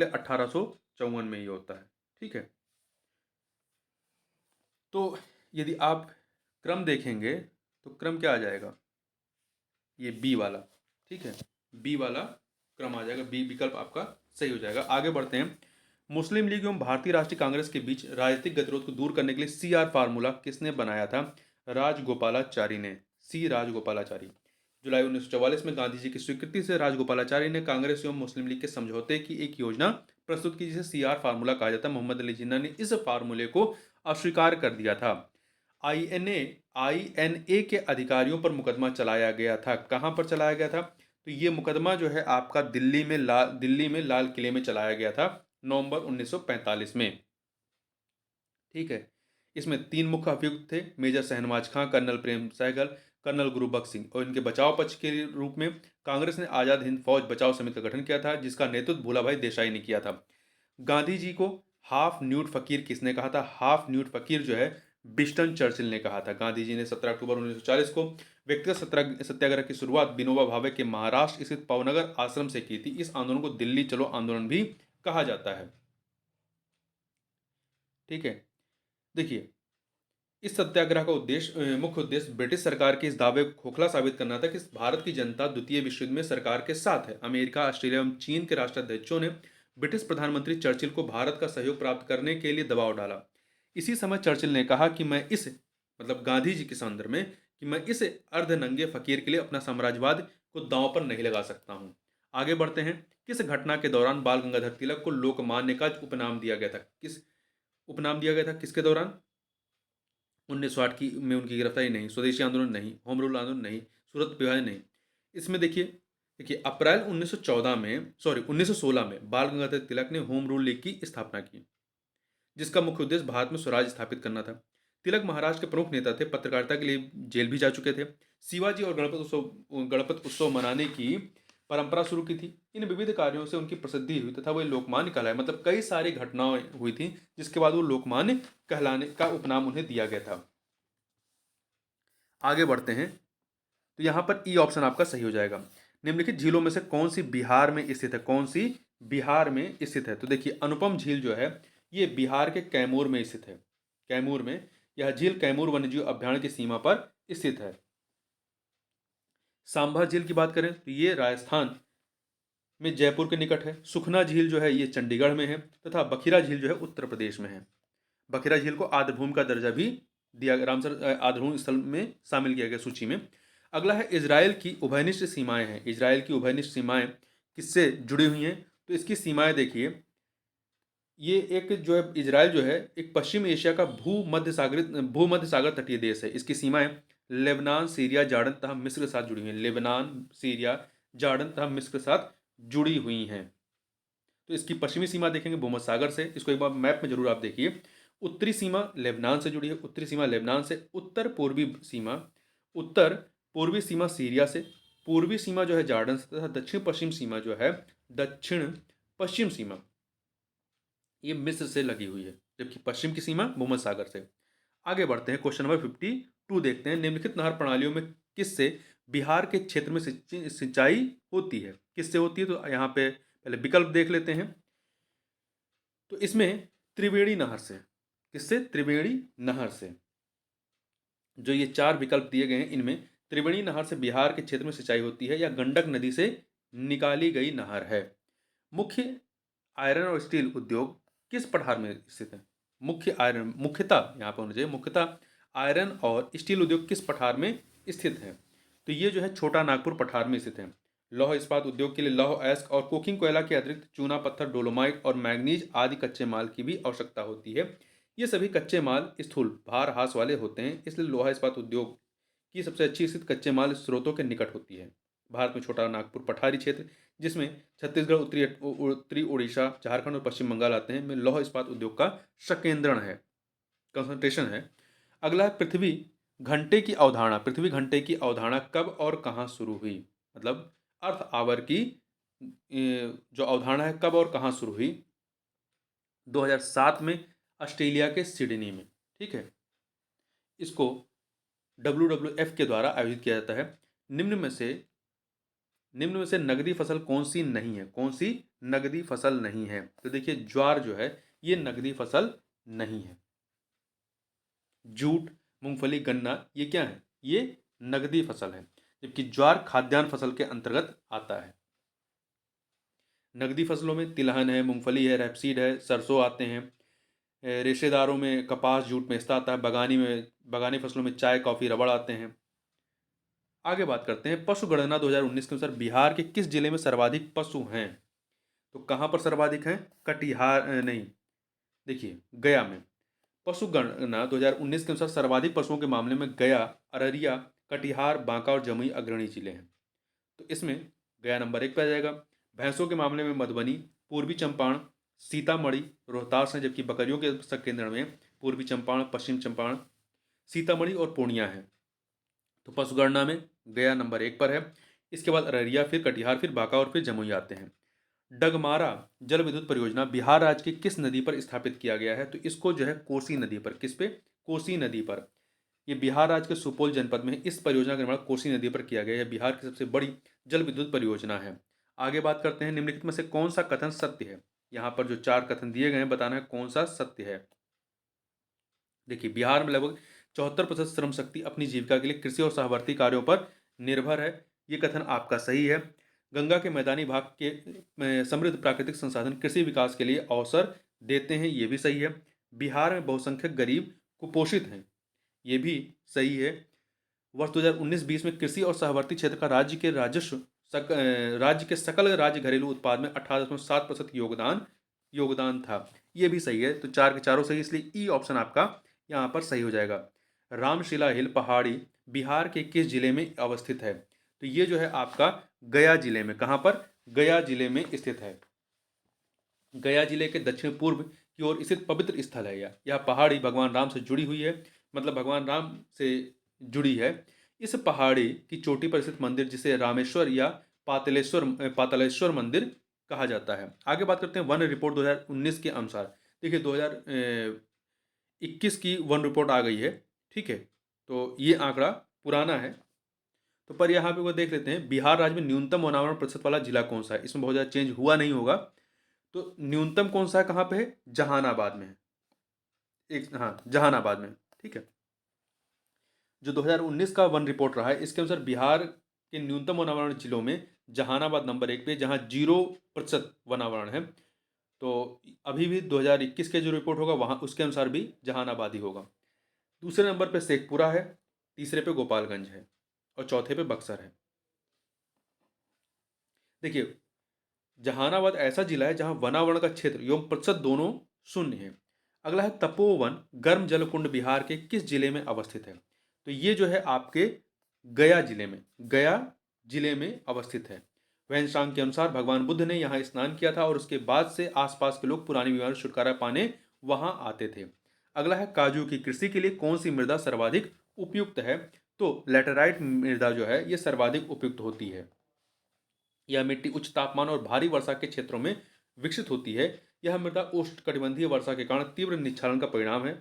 Speaker 1: 1854 में ही होता है। ठीक है, तो यदि आप क्रम देखेंगे तो क्रम क्या आ जाएगा, ये बी वाला। ठीक है, बी वाला क्रम आ जाएगा, बी विकल्प आपका सही हो जाएगा। आगे बढ़ते हैं। मुस्लिम लीग एवं भारतीय राष्ट्रीय कांग्रेस के बीच राजनीतिक गतिरोध को दूर करने के लिए CR फार्मूला किसने बनाया था? राजगोपालाचारी ने। सी राजगोपालाचारी। जुलाई 1944 में गांधी जी की स्वीकृति से राजगोपालाचारी ने कांग्रेस एवं मुस्लिम लीग के समझौते की एक योजना प्रस्तुत की, जिसे CR फार्मूला कहा जाता है। मोहम्मद अली जिन्ना ने इस फार्मूले को अस्वीकार कर दिया था। INA के अधिकारियों पर मुकदमा चलाया गया था। कहां पर चलाया गया था? तो ये मुकदमा जो है आपका दिल्ली में लाल किले में चलाया गया था नवंबर 1945 में। ठीक है, इसमें 3 मुख्य अभियुक्त थे, मेजर शहनवाज खां, कर्नल प्रेम सहगल, कर्नल गुरुबख्श सिंह। और इनके बचाव पक्ष के रूप में कांग्रेस ने आज़ाद हिंद फौज बचाव समिति का गठन किया था, जिसका नेतृत्व भूलाभाई देसाई ने किया था। गांधी जी को हाफ न्यूड फकीर किसने कहा था? हाफ न्यूड फकीर जो है विंस्टन चर्चिल ने कहा था। गांधी जी ने 17 अक्टूबर 1940 को व्यक्तिगत सत्याग्रह की शुरुआत विनोबा भावे के महाराष्ट्र स्थित पवनगर आश्रम से की थी। इस आंदोलन को दिल्ली चलो आंदोलन भी कहा जाता है। ठीक है, देखिए, इस सत्याग्रह का मुख्य उद्देश्य ब्रिटिश सरकार के इस दावे को खोखला साबित करना था कि भारत की जनता द्वितीय विश्व युद्ध में सरकार के साथ है। अमेरिका, ऑस्ट्रेलिया एवं चीन के राष्ट्राध्यक्षों ने ब्रिटिश प्रधानमंत्री चर्चिल को भारत का सहयोग प्राप्त करने के लिए दबाव डाला। इसी समय चर्चिल ने कहा कि मैं इस मतलब गांधी जी के संदर्भ में कि मैं इस अर्धनंगे फकीर के लिए अपना साम्राज्यवाद को दांव पर नहीं लगा सकता हूं। आगे बढ़ते हैं। किस घटना के दौरान बाल गंगाधर तिलक को लोकमान्य का उपनाम दिया गया था? किस उपनाम दिया गया था किसके दौरान? 1908 की में उनकी गिरफ्तारी नहीं, स्वदेशी आंदोलन नहीं, होम रूल आंदोलन नहीं, सूरत विभाजन नहीं। इसमें देखिए अप्रैल 1916 में बाल गंगाधर तिलक ने होम रूल लीग की स्थापना की, जिसका मुख्य उद्देश्य भारत में स्वराज स्थापित करना था। तिलक महाराष्ट्र के प्रमुख नेता थे, पत्रकारिता के लिए जेल भी जा चुके थे। शिवाजी और गणपत उत्सव मनाने की परंपरा शुरू की थी। इन विविध कार्यों से उनकी प्रसिद्धि हुई तथा वे लोकमान्य कहलाए। मतलब कई सारी घटनाएं हुई थी जिसके बाद वो लोकमान्य कहलाने का उपनाम उन्हें दिया गया था। आगे बढ़ते हैं, तो यहाँ पर ई ऑप्शन आपका सही हो जाएगा। निम्नलिखित झीलों में से कौन सी बिहार में स्थित है? कौन सी बिहार में स्थित है? तो देखिए अनुपम झील जो है ये बिहार के कैमूर में स्थित है। कैमूर में यह झील कैमूर वन्यजीव अभ्यारण्य की सीमा पर स्थित है। सांभर झील की बात करें तो ये राजस्थान में जयपुर के निकट है। सुखना झील जो है ये चंडीगढ़ में है तथा बखिरा झील जो है उत्तर प्रदेश में है। बखिरा झील को आर्द्रभूमि का दर्जा भी दिया, रामसर आर्द्रभूमि स्थल में शामिल किया गया सूची में। अगला है इजराइल की उभयनिष्ठ सीमाएं हैं। इजराइल की उभयनिष्ठ सीमाएं किससे जुड़ी हुई हैं? तो इसकी सीमाएं देखिए, ये एक जो है इजराइल जो है एक पश्चिम एशिया का भूमध्य सागर तटीय देश है। इसकी सीमाएं लेबनान, सीरिया, जॉर्डन तथा मिस्र के साथ जुड़ी हुई हैं। लेबनान, सीरिया, जॉर्डन तथा मिस्र के साथ जुड़ी हुई हैं। तो इसकी पश्चिमी सीमा देखेंगे भूमध्य सागर से। इसको एक बार मैप में जरूर आप देखिए। उत्तरी सीमा लेबनान से जुड़ी है, उत्तरी सीमा लेबनान से। उत्तर पूर्वी सीमा सीरिया से। पूर्वी सीमा जो है जॉर्डन से तथा दक्षिण पश्चिम सीमा जो है दक्षिण पश्चिम सीमा ये मिस्र से लगी हुई है, जबकि पश्चिम की सीमा भूमध्य सागर से। आगे बढ़ते हैं, क्वेश्चन नंबर 52 देखते हैं। निम्नलिखित नहर प्रणालियों में किससे बिहार के क्षेत्र में सिंचाई होती है? किससे होती है? तो यहाँ पे पहले विकल्प देख लेते हैं। तो इसमें त्रिवेणी नहर से। किससे? त्रिवेणी नहर से। जो ये 4 विकल्प दिए गए हैं इनमें त्रिवेणी नहर से बिहार के क्षेत्र में सिंचाई होती है या गंडक नदी से निकाली गई नहर है। मुख्य आयरन और स्टील उद्योग किस पठार में स्थित है? मुख्यतः यहाँ पर होना चाहिए, मुख्यतः आयरन और स्टील उद्योग किस पठार में स्थित है? तो ये जो है छोटा नागपुर पठार में स्थित है। लौह इस्पात उद्योग के लिए लौह अयस्क और कोकिंग कोयला के अतिरिक्त चूना पत्थर, डोलोमाइट और मैग्नीज आदि कच्चे माल की भी आवश्यकता होती है। ये सभी कच्चे माल स्थूल भार ह्रास वाले होते हैं, इसलिए लोहा इस्पात उद्योग की सबसे अच्छी स्थिति कच्चे माल स्रोतों के निकट होती है। भारत में छोटा नागपुर पठारी क्षेत्र, जिसमें छत्तीसगढ़, उत्तरी उड़ीसा, झारखंड और पश्चिम बंगाल आते हैं, में लौह इस्पात उद्योग का संकेंद्रण है, कंसंट्रेशन है। अगला है पृथ्वी घंटे की अवधारणा। पृथ्वी घंटे की अवधारणा कब और कहाँ शुरू हुई? मतलब अर्थ आवर की जो अवधारणा है कब और कहाँ शुरू हुई? 2007 में ऑस्ट्रेलिया के सिडनी में। ठीक है, इसको WWF के द्वारा आयोजित किया जाता है। निम्न में से निम्न में से नगदी फसल कौन सी नहीं है? कौन सी नगदी फसल नहीं है? तो देखिए ज्वार जो है ये नगदी फसल नहीं है। जूट, मूंगफली, गन्ना ये क्या है? ये नगदी फसल है, जबकि ज्वार खाद्यान्न फसल के अंतर्गत आता है। नगदी फसलों में तिलहन है, मूंगफली है, रेपसीड है, सरसों आते हैं। रेशेदारों में कपास, जूट, मेस्ता आता है। बगानी फसलों में चाय, कॉफी, रबड़ आते हैं। आगे बात करते हैं, पशु गणना 2019 के अनुसार बिहार के किस जिले में सर्वाधिक पशु हैं? तो कहाँ पर सर्वाधिक हैं? कटिहार नहीं, देखिए गया में। पशु गणना 2019 के अनुसार सर्वाधिक पशुओं के मामले में गया, अररिया, कटिहार, बांका और जमुई अग्रणी जिले हैं। तो इसमें गया नंबर 1 पे आ जाएगा। भैंसों के मामले में मधुबनी, पूर्वी चंपारण, सीतामढ़ी, रोहतास हैं, जबकि बकरियों के संकेंद्रण में पूर्वी चंपारण, पश्चिम चंपारण, सीतामढ़ी और पूर्णिया है। तो पशुगणना में गया नंबर 1 पर है। इसके बाद अररिया, फिर कटिहार, फिर बांका और फिर जमुई आते हैं। डगमारा जल विद्युत परियोजना बिहार राज्य की किस नदी पर स्थापित किया गया है? तो इसको जो है कोसी नदी पर, किस पे? कोसी नदी पर। ये बिहार राज्य के सुपौल जनपद में इस परियोजना का निर्माण कोसी नदी पर किया गया है। बिहार की सबसे बड़ी जल विद्युत परियोजना है। आगे बात करते हैं, निम्नलिखित में से कौन सा कथन सत्य है? यहाँ पर जो 4 कथन दिए गए हैं, बताना है कौन सा सत्य है। देखिए बिहार में लगभग 74% श्रम शक्ति अपनी जीविका के लिए कृषि और सहवर्ती कार्यों पर निर्भर है। ये कथन आपका सही है। गंगा के मैदानी भाग के समृद्ध प्राकृतिक संसाधन कृषि विकास के लिए अवसर देते हैं, ये भी सही है। बिहार में बहुसंख्यक गरीब कुपोषित हैं, ये भी सही है। वर्ष 2019-20 में कृषि और सहवर्ती क्षेत्र का राज्य के सकल राज्य घरेलू उत्पाद में 18.7% योगदान था, ये भी सही है। तो 4 के चारों सही, इसलिए ई ऑप्शन आपका यहाँ पर सही हो जाएगा। रामशिला हिल पहाड़ी बिहार के किस जिले में अवस्थित है? तो ये जो है आपका गया जिले में। कहाँ पर? गया जिले में स्थित है। गया जिले के दक्षिण पूर्व की ओर स्थित पवित्र स्थल है यह पहाड़ी भगवान राम से जुड़ी हुई है, मतलब भगवान राम से जुड़ी है। इस पहाड़ी की चोटी पर स्थित मंदिर, जिसे रामेश्वर या पातालेश्वर मंदिर कहा जाता है। आगे बात करते हैं वन रिपोर्ट 2019 के अनुसार। देखिए 2021 की वन रिपोर्ट आ गई है, ठीक है, तो ये आंकड़ा पुराना है। तो पर यहाँ पे वो देख लेते हैं, बिहार राज्य में न्यूनतम वनावरण प्रतिशत वाला जिला कौन सा है? इसमें बहुत ज़्यादा चेंज हुआ नहीं होगा। तो न्यूनतम कौन सा है, कहाँ पे है? जहानाबाद में है। हाँ, जहानाबाद में, ठीक है। जो 2019 का वन रिपोर्ट रहा है, इसके अनुसार बिहार के न्यूनतम वनावरण जिलों में जहानाबाद नंबर 1 पे, जहाँ 0% वनावरण है। तो अभी भी 2021 के जो रिपोर्ट होगा वहाँ उसके अनुसार भी जहानाबाद ही होगा। दूसरे नंबर पे शेखपुरा है, तीसरे पे गोपालगंज है और चौथे पे बक्सर है। देखिए जहानाबाद ऐसा जिला है जहाँ वनावरण का क्षेत्र एवं प्रतिशत दोनों शून्य है। अगला है तपोवन गर्म जलकुंड बिहार के किस जिले में अवस्थित है? तो ये जो है आपके गया जिले में अवस्थित है। वैनसांग के अनुसार भगवान बुद्ध ने यहाँ स्नान किया था और उसके बाद से आसपास के लोग पुरानी बीमारी से छुटकारा पाने वहां आते थे। अगला है काजू की कृषि के लिए कौन सी मृदा सर्वाधिक उपयुक्त है? तो लैटेराइट मृदा जो है ये सर्वाधिक उपयुक्त होती है। यह मिट्टी उच्च तापमान और भारी वर्षा के क्षेत्रों में विकसित होती है। यह मृदा उष्णकटिबंधीय वर्षा के कारण तीव्र निक्षालन का परिणाम है।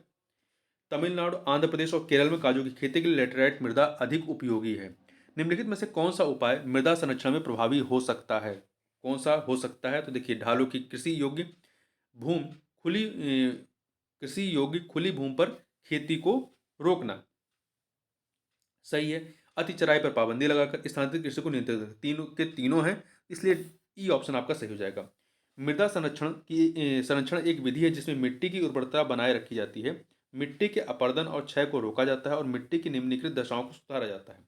Speaker 1: तमिलनाडु, आंध्र प्रदेश और केरल में काजू की खेती के लिए लैटेराइट मृदा अधिक उपयोगी है। निम्नलिखित में से कौन सा उपाय मृदा संरक्षण में प्रभावी हो सकता है? कौन सा हो सकता है? तो देखिए ढालों की भूमि कृषि योग्य खुली भूमि पर खेती को रोकना, सही है। अति चराई पर पाबंदी लगाकर स्थानांतरित कृषि को नियंत्रित करना, तीनों के तीनों हैं, इसलिए ई ऑप्शन आपका सही हो जाएगा। मृदा संरक्षण एक विधि है जिसमें मिट्टी की उर्वरता बनाए रखी जाती है, मिट्टी के अपरदन और क्षय को रोका जाता है और मिट्टी की निम्नलिखित दशाओं को सुधारा जाता है।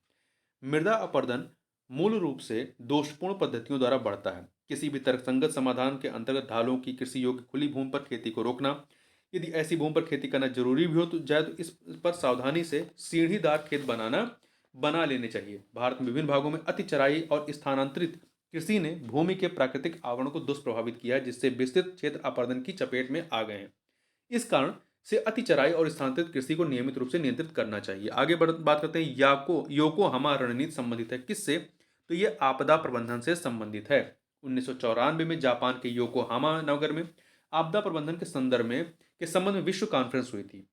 Speaker 1: मृदा अपरदन मूल रूप से दोषपूर्ण पद्धतियों द्वारा बढ़ता है। किसी भी तर्कसंगत समाधान के अंतर्गत ढालों की कृषि योग्य खुली भूमि पर खेती को रोकना। यदि ऐसी भूमि पर खेती करना जरूरी भी हो तो इस पर सावधानी से सीढ़ीदार खेत बना लेने चाहिए। भारत में विभिन्न भागों में अति चराई और स्थानांतरित कृषि ने भूमि के प्राकृतिक आवरण को दुष्प्रभावित किया है, जिससे विस्तृत क्षेत्र अपरदन की चपेट में आ गए हैं। इस कारण से अति चराई और स्थानांतरित कृषि को नियमित रूप से नियंत्रित करना चाहिए। आगे बात करते हैं योकोहामा रणनीति संबंधित है किससे? तो ये आपदा प्रबंधन से संबंधित है। 1994 में जापान के योकोहामा नगर में आपदा प्रबंधन के संबंध में विश्व कॉन्फ्रेंस हुई थी,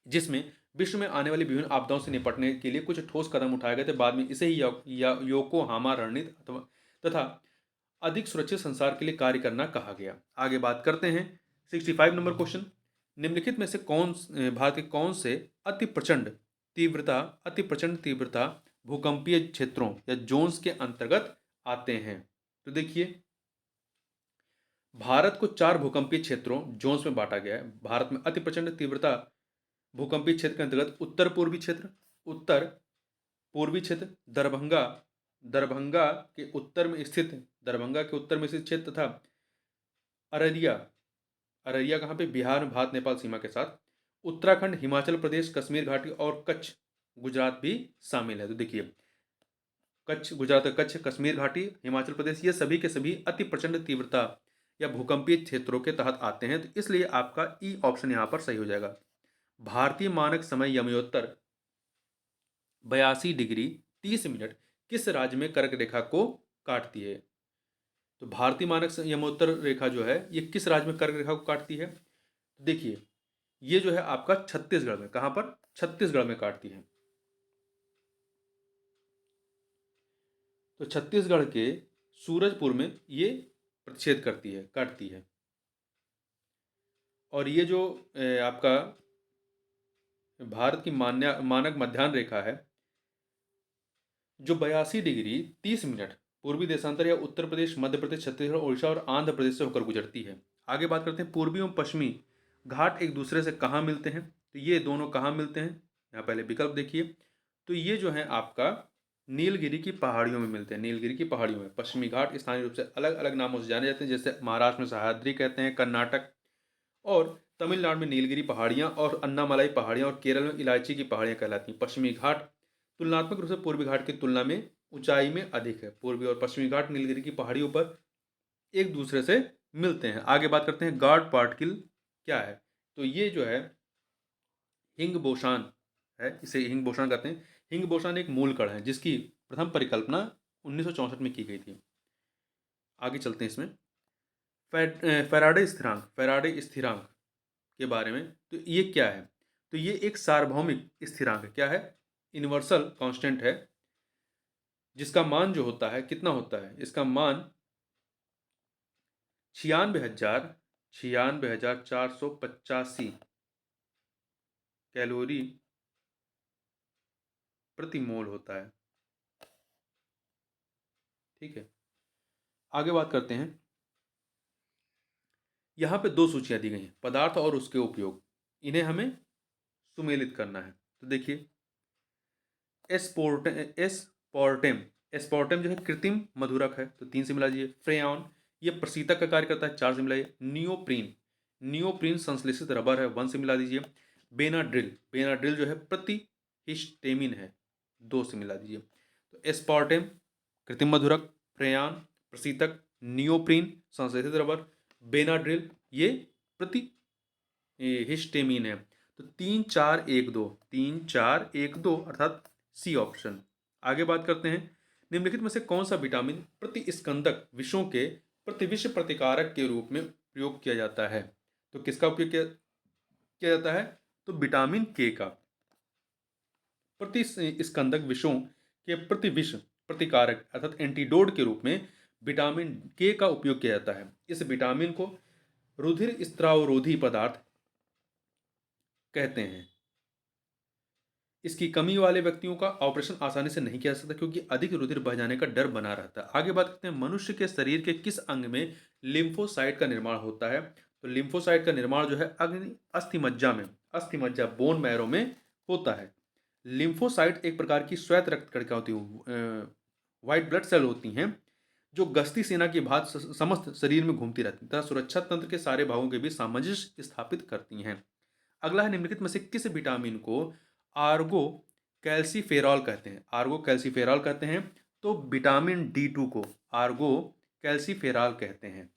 Speaker 1: जिसमें विश्व में आने वाली विभिन्न आपदाओं से निपटने के लिए कुछ ठोस कदम उठाए गए थे। बाद में इसे ही योकोहामा रणनीति अथवा तथा अधिक सुरक्षित संसार के लिए कार्य करना कहा गया। आगे बात करते हैं 65 नंबर क्वेश्चन। निम्नलिखित में से भारत के कौन से अति प्रचंड तीव्रता भूकंपीय क्षेत्रों या जोन्स के अंतर्गत आते हैं? तो देखिए, भारत को 4 भूकंपीय क्षेत्रों जोन्स में बांटा गया है। भारत में अति प्रचंड तीव्रता भूकंपीय क्षेत्र के अंतर्गत उत्तर पूर्वी क्षेत्र, दरभंगा के उत्तर में स्थित क्षेत्र तथा अररिया कहाँ पे? बिहार में भारत नेपाल सीमा के साथ। उत्तराखंड, हिमाचल प्रदेश, कश्मीर घाटी और कच्छ गुजरात भी शामिल है। तो देखिए, कच्छ, कश्मीर घाटी, हिमाचल प्रदेश, ये सभी के सभी अति प्रचंड तीव्रता या भूकंपीय क्षेत्रों के तहत आते हैं। तो इसलिए आपका ई ऑप्शन यहाँ पर सही हो जाएगा। भारतीय मानक समय यमोत्तर 82 डिग्री 30 मिनट किस राज्य में कर्क रेखा को काटती है? तो भारतीय मानक यमोत्तर रेखा जो है ये किस राज्य में कर्क रेखा को काटती है? देखिए, ये जो है आपका छत्तीसगढ़ में। कहां पर? छत्तीसगढ़ में काटती है। तो छत्तीसगढ़ के सूरजपुर में ये प्रतिच्छेद काटती है। और ये जो आपका भारत की मानक मध्याह्न रेखा है जो 82 डिग्री 30 मिनट पूर्वी देशांतर या उत्तर प्रदेश, मध्य प्रदेश, छत्तीसगढ़, उड़ीसा और आंध्र प्रदेश से होकर गुजरती है। आगे बात करते हैं पूर्वी एवं पश्चिमी घाट एक दूसरे से कहाँ मिलते हैं? तो ये दोनों कहाँ मिलते हैं? यहाँ पहले विकल्प देखिए। तो ये जो है आपका नीलगिरी की पहाड़ियों में मिलते हैं। नीलगिरी की पहाड़ियों में पश्चिमी घाट स्थानीय रूप से अलग अलग नामों से जाने जाते हैं, जैसे महाराष्ट्र में सह्याद्री कहते हैं, कर्नाटक और तमिलनाडु में नीलगिरी पहाड़ियाँ और अन्नामलाई पहाड़ियाँ और केरल में इलायची की पहाड़ियाँ कहलाती हैं। पश्चिमी घाट तुलनात्मक रूप से पूर्वी घाट की तुलना में ऊंचाई में अधिक है। पूर्वी और पश्चिमी घाट नीलगिरी की पहाड़ियों पर एक दूसरे से मिलते हैं। आगे बात करते हैं गार्ड पार्टिकल क्या है? तो ये जो है हिंग बोसान है, इसे हिंग बोसान कहते हैं। हिंग बोसान एक मूल कण है जिसकी प्रथम परिकल्पना 1964 में की गई थी। आगे चलते हैं इसमें फैराडे स्थिरांक के बारे में। तो ये क्या है? तो ये एक सार्वभौमिक स्थिरांक क्या है? यूनिवर्सल कांस्टेंट है, जिसका मान जो होता है कितना होता है? इसका मान 96,485 कैलोरी प्रति मोल होता है। ठीक है, आगे बात करते हैं। यहाँ पे 2 सूचियाँ दी गई हैं, पदार्थ और उसके उपयोग। इन्हें हमें सुमेलित करना है। तो देखिए, एस्पोर्टेम जो है कृत्रिम मधुरक है, तो 3 से मिला दीजिए। फ्रेयॉन ये प्रशीतक का कार्य करता है, 4 से मिलाइए। नियोप्रीन संश्लेषित रबर है, 1 से मिला दीजिए। बेनाड्रिल जो है प्रतिहिस्टेमिन है, 2 से मिला दीजिए। तो एस्पार्टेम कृत्रिम मधुरक, फ्रेयॉन प्रशीतक, नियोप्रीन संश्लेषित रबर, बेनाड्रिल ये प्रतिहिस्टेमिन है। तो 3 4 1 2 अर्थात सी ऑप्शन। आगे बात करते हैं। निम्नलिखित में से कौन सा विटामिन प्रतिस्कंदक विषों के प्रतिविष प्रतिकारक के रूप में प्रयोग किया जाता है? तो किसका उपयोग किया जाता है? तो विटामिन के का प्रतिस्कंदक विषों के प्रतिविष प्रतिकारक अर्थात एंटीडोट के रूप में विटामिन के का उपयोग किया जाता है। इस विटामिन को रुधिर स्त्रावरोधी पदार्थ कहते हैं। इसकी कमी वाले व्यक्तियों का ऑपरेशन आसानी से नहीं किया जा सकता क्योंकि अधिक रुधिर बह जाने का डर बना रहता है। आगे बात करते हैं मनुष्य के शरीर के किस अंग में लिम्फोसाइट का निर्माण होता है? तो लिम्फोसाइट का निर्माण जो है अस्थिमज्जा बोन मैरो में होता है। लिम्फोसाइट एक प्रकार की श्वेत रक्त कणिका होती है, व्हाइट ब्लड सेल होती हैं, जो गश्ती सेना की भांति समस्त शरीर में घूमती रहती हैं तथा सुरक्षा तंत्र के सारे भागों के बीच सामंजस्य स्थापित करती हैं। अगला है निम्नलिखित में से किस विटामिन को आर्गो कैल्सीफेरॉल कहते हैं? तो विटामिन D2 को आर्गो कैल्सीफेरॉल कहते हैं।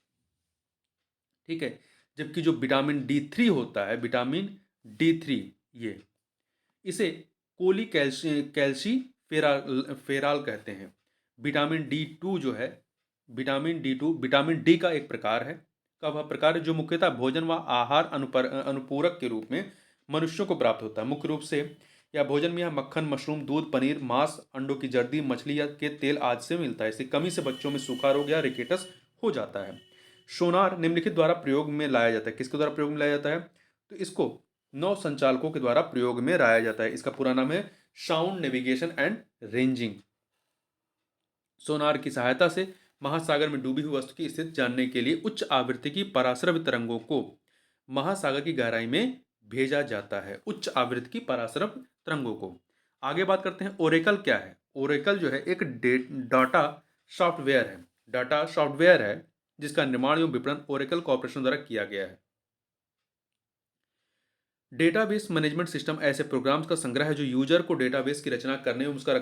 Speaker 1: ठीक है, जबकि जो विटामिन D3 होता है, विटामिन D3 ये इसे कोली कैल्सीफेरॉल कहते हैं। विटामिन D2 जो है विटामिन D2 विटामिन डी का एक प्रकार है। का वह प्रकार है जो मुख्यतः भोजन व आहार अनुपूरक के रूप में मनुष्यों को प्राप्त होता है। मुख्य रूप से या भोजन में यह मक्खन, मशरूम, दूध, पनीर, मांस, अंडों की जर्दी, मछली या के तेल आदि से मिलता है। इसकी कमी से बच्चों में सूखा रोग या रिकेटस हो जाता है। सोनार निम्नलिखित द्वारा प्रयोग में लाया जाता है। किसके द्वारा प्रयोग में लाया जाता है? तो इसको नौ संचालकों के द्वारा प्रयोग में लाया जाता है। इसका पूरा नाम है साउंड नेविगेशन एंड रेंजिंग। सोनार की सहायता से महासागर में डूबी हुई वस्तु की स्थिति जानने के लिए उच्च आवृत्ति की पराश्रव्य तरंगों को महासागर की गहराई में भेजा जाता है। उच्च आवृत्ति की पराश्रव्य तरंगों को। आगे बात करते हैं ओरेकल क्या है। ओरेकल जो है एक डाटा सॉफ्टवेयर है। डाटा सॉफ्टवेयर है जिसका निर्माण एवं विपणन ओरेकल कॉर्पोरेशन द्वारा किया गया है। डेटाबेस मैनेजमेंट सिस्टम ऐसे प्रोग्राम्स का संग्रह है जो यूजर को डेटाबेस की रचना करने एवं उसका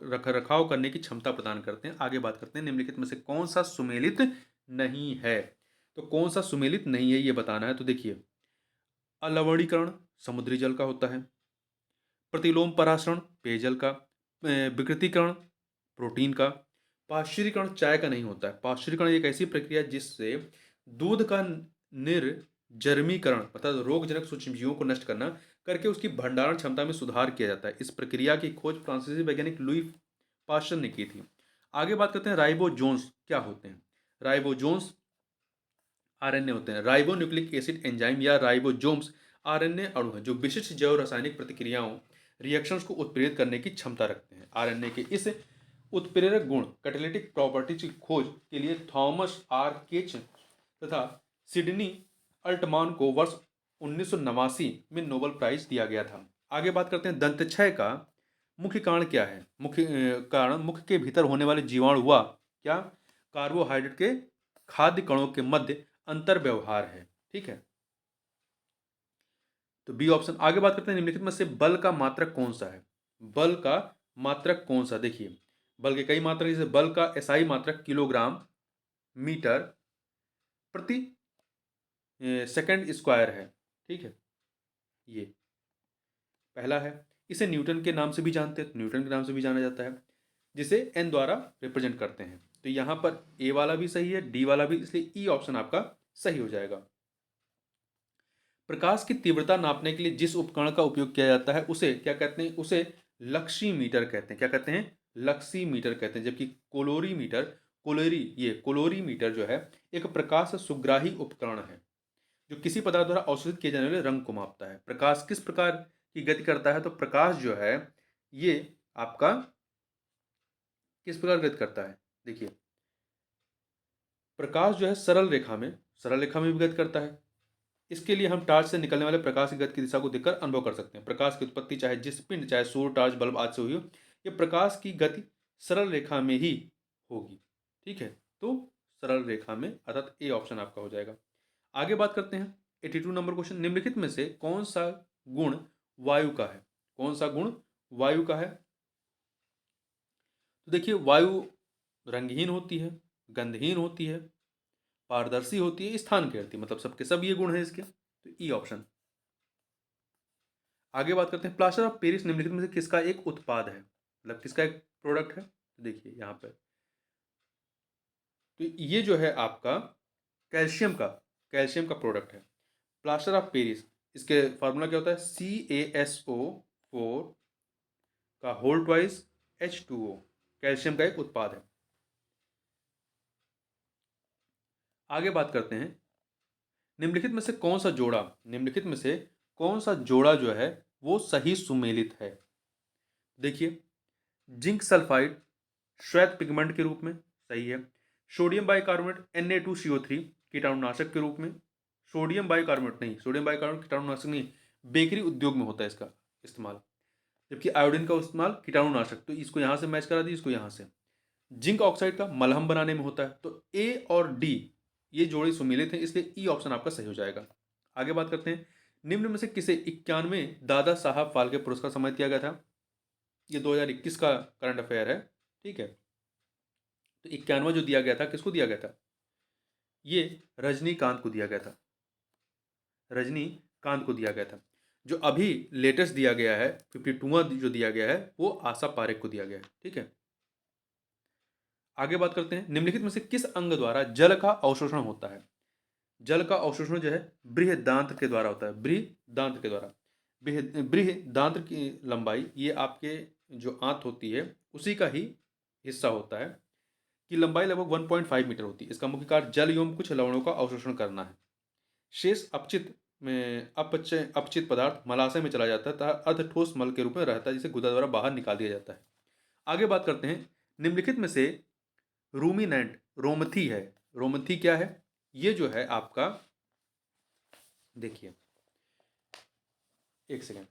Speaker 1: रखरखाव करने की क्षमता प्रदान करते हैं। आगे बात करते हैं निम्नलिखित में से कौन सा सुमेलित नहीं है। तो कौन सा सुमेलित नहीं है ये बताना है। तो देखिए, अलवणीकरण समुद्री जल का होता है, प्रतिलोम परासरण पेयजल का, विकृतीकरण प्रोटीन का, पाश्चुरीकरण चाय का नहीं होता है। पाश्चुरीकरण एक ऐसी प्रक्रिया जिससे दूध का निर्जर्मीकरण अर्थात रोगजनक सूक्ष्मजीवों को नष्ट करना करके उसकी भंडारण क्षमता में सुधार किया जाता है। इस प्रक्रिया की खोज फ्रांसीसी वैज्ञानिक लुई पास्चर ने की थी। आगे बात करते हैं राइबोजोन्स क्या होते हैं। राइबोजोन्स आरएनए होते हैं। राइबो न्यूक्लिक एसिड एंजाइम या राइबोजोम्स आरएनए अणु हैं जो विशिष्ट जैव रासायनिक प्रतिक्रियाओं रिएक्शंस को उत्प्रेरित करने की क्षमता रखते हैं। आरएनए के इस उत्प्रेरक गुण कैटालिटिक प्रॉपर्टीज की खोज के लिए थॉमस आर केच तथा सिडनी अल्टमान को वर्ष 1989 में नोबेल प्राइज दिया गया था। आगे बात करते हैं दंतक्षय का मुख्य कारण क्या है। मुख्य कारण मुख के भीतर होने वाले जीवाणु व क्या कार्बोहाइड्रेट के खाद्य कणों के मध्य अंतर व्यवहार है। ठीक है, तो बी ऑप्शन। आगे बात करते हैं निम्नलिखित में से बल का मात्रक कौन सा है। बल का मात्रक कौन सा। देखिए, बल के कई मात्रक जैसे बल का एसआई मात्रक किलोग्राम मीटर प्रति सेकंड स्क्वायर है। ठीक है, ये पहला है। इसे न्यूटन के नाम से भी जानते हैं, न्यूटन के नाम से भी जाना जाता है, जिसे एन द्वारा रिप्रेजेंट करते हैं। तो यहां पर ए वाला भी सही है, डी वाला भी, इसलिए ई ऑप्शन आपका सही हो जाएगा। प्रकाश की तीव्रता नापने के लिए जिस उपकरण का उपयोग किया जाता है उसे क्या कहते हैं। उसे लक्सीमीटर कहते हैं। क्या कहते हैं? लक्सीमीटर कहते हैं। जबकि कोलोरीमीटर जो है एक प्रकाश सुग्राही उपकरण है जो किसी पदार्थ द्वारा अवशोषित किए जाने वाले रंग को मापता है। प्रकाश किस प्रकार की गति करता है। तो प्रकाश जो है ये आपका किस प्रकार गति करता है। देखिए, प्रकाश जो है सरल रेखा में भी गति करता है। इसके लिए हम टार्च से निकलने वाले प्रकाश की गति की दिशा को देखकर अनुभव कर सकते हैं। प्रकाश की उत्पत्ति चाहे जिस पिंड, चाहे सूर्य, टार्च, बल्ब आदि से हुई हो, ये प्रकाश की गति सरल रेखा में ही होगी। ठीक है, तो सरल रेखा में, अर्थात ए ऑप्शन आपका हो जाएगा। आगे बात करते हैं 82 नंबर क्वेश्चन। निम्नलिखित में से कौन सा गुण वायु का है। कौन सा गुण वायु का है। तो देखिए, वायु रंगहीन होती है, गंधहीन होती है, पारदर्शी होती है, स्थान घेरती है, मतलब सबके सब ये गुण है इसके। तो ई ऑप्शन। आगे बात करते हैं प्लास्टर ऑफ पेरिस निम्नलिखित में से किसका एक उत्पाद है, मतलब किसका एक प्रोडक्ट है। तो देखिए यहाँ पर, तो ये जो है आपका कैल्शियम का प्रोडक्ट है प्लास्टर ऑफ पेरिस। इसके फार्मूला क्या होता है। CaSO4 का होल ट्वाइस H2O कैल्शियम का एक उत्पाद है। आगे बात करते हैं निम्नलिखित में से कौन सा जोड़ा जो है वो सही सुमेलित है। देखिए, जिंक सल्फाइड श्वेत पिगमेंट के रूप में सही है। सोडियम बाइकार्बोनेट Na2CO3 कीटाणुनाशक के रूप में। सोडियम बाइकार्बोनेट कीटाणुनाशक नहीं, बेकरी उद्योग में होता है इसका इस्तेमाल। जबकि आयोडीन का इस्तेमाल कीटाणुनाशक, तो इसको यहाँ से मैच करा दी, इसको यहाँ से। जिंक ऑक्साइड का मलहम बनाने में होता है। तो ए और डी ये जोड़े सुमेलित हैं, इसलिए ई ऑप्शन आपका सही हो जाएगा। आगे बात करते हैं निम्न में से किसे 91 दादा साहब फाल्के पुरस्कार सम्मानित किया गया था। ये 2021 का करंट अफेयर है। ठीक है, तो 91वां जो दिया गया था किसको दिया गया था। ये रजनीकांत को दिया गया था। रजनीकांत को दिया गया था। जो अभी लेटेस्ट दिया गया है 52वां जो दिया गया है वो आशा पारेख को दिया गया है। ठीक है, आगे बात करते हैं, निम्नलिखित में से किस अंग द्वारा जल का अवशोषण होता है? जल का अवशोषण जो है बृहदांत्र के द्वारा होता है, बृहदांत्र के द्वारा। बृहदांत्र की लंबाई, ये आपके जो आंत होती है उसी का ही हिस्सा होता है, की लंबाई लगभग 1.5 मीटर होती है। इसका मुख्य कार्य जल एवं कुछ लवणों का अवशोषण करना है। शेष अपचित पदार्थ मलाशय में चला जाता है तथा अर्ध ठोस मल के रूप में रहता है, जिसे गुदा द्वारा बाहर निकाल दिया जाता है। आगे बात करते हैं, निम्नलिखित में से रूमिनेंट रोमथी है। रोमथी क्या है? ये जो है आपका, देखिए एक सेकेंड,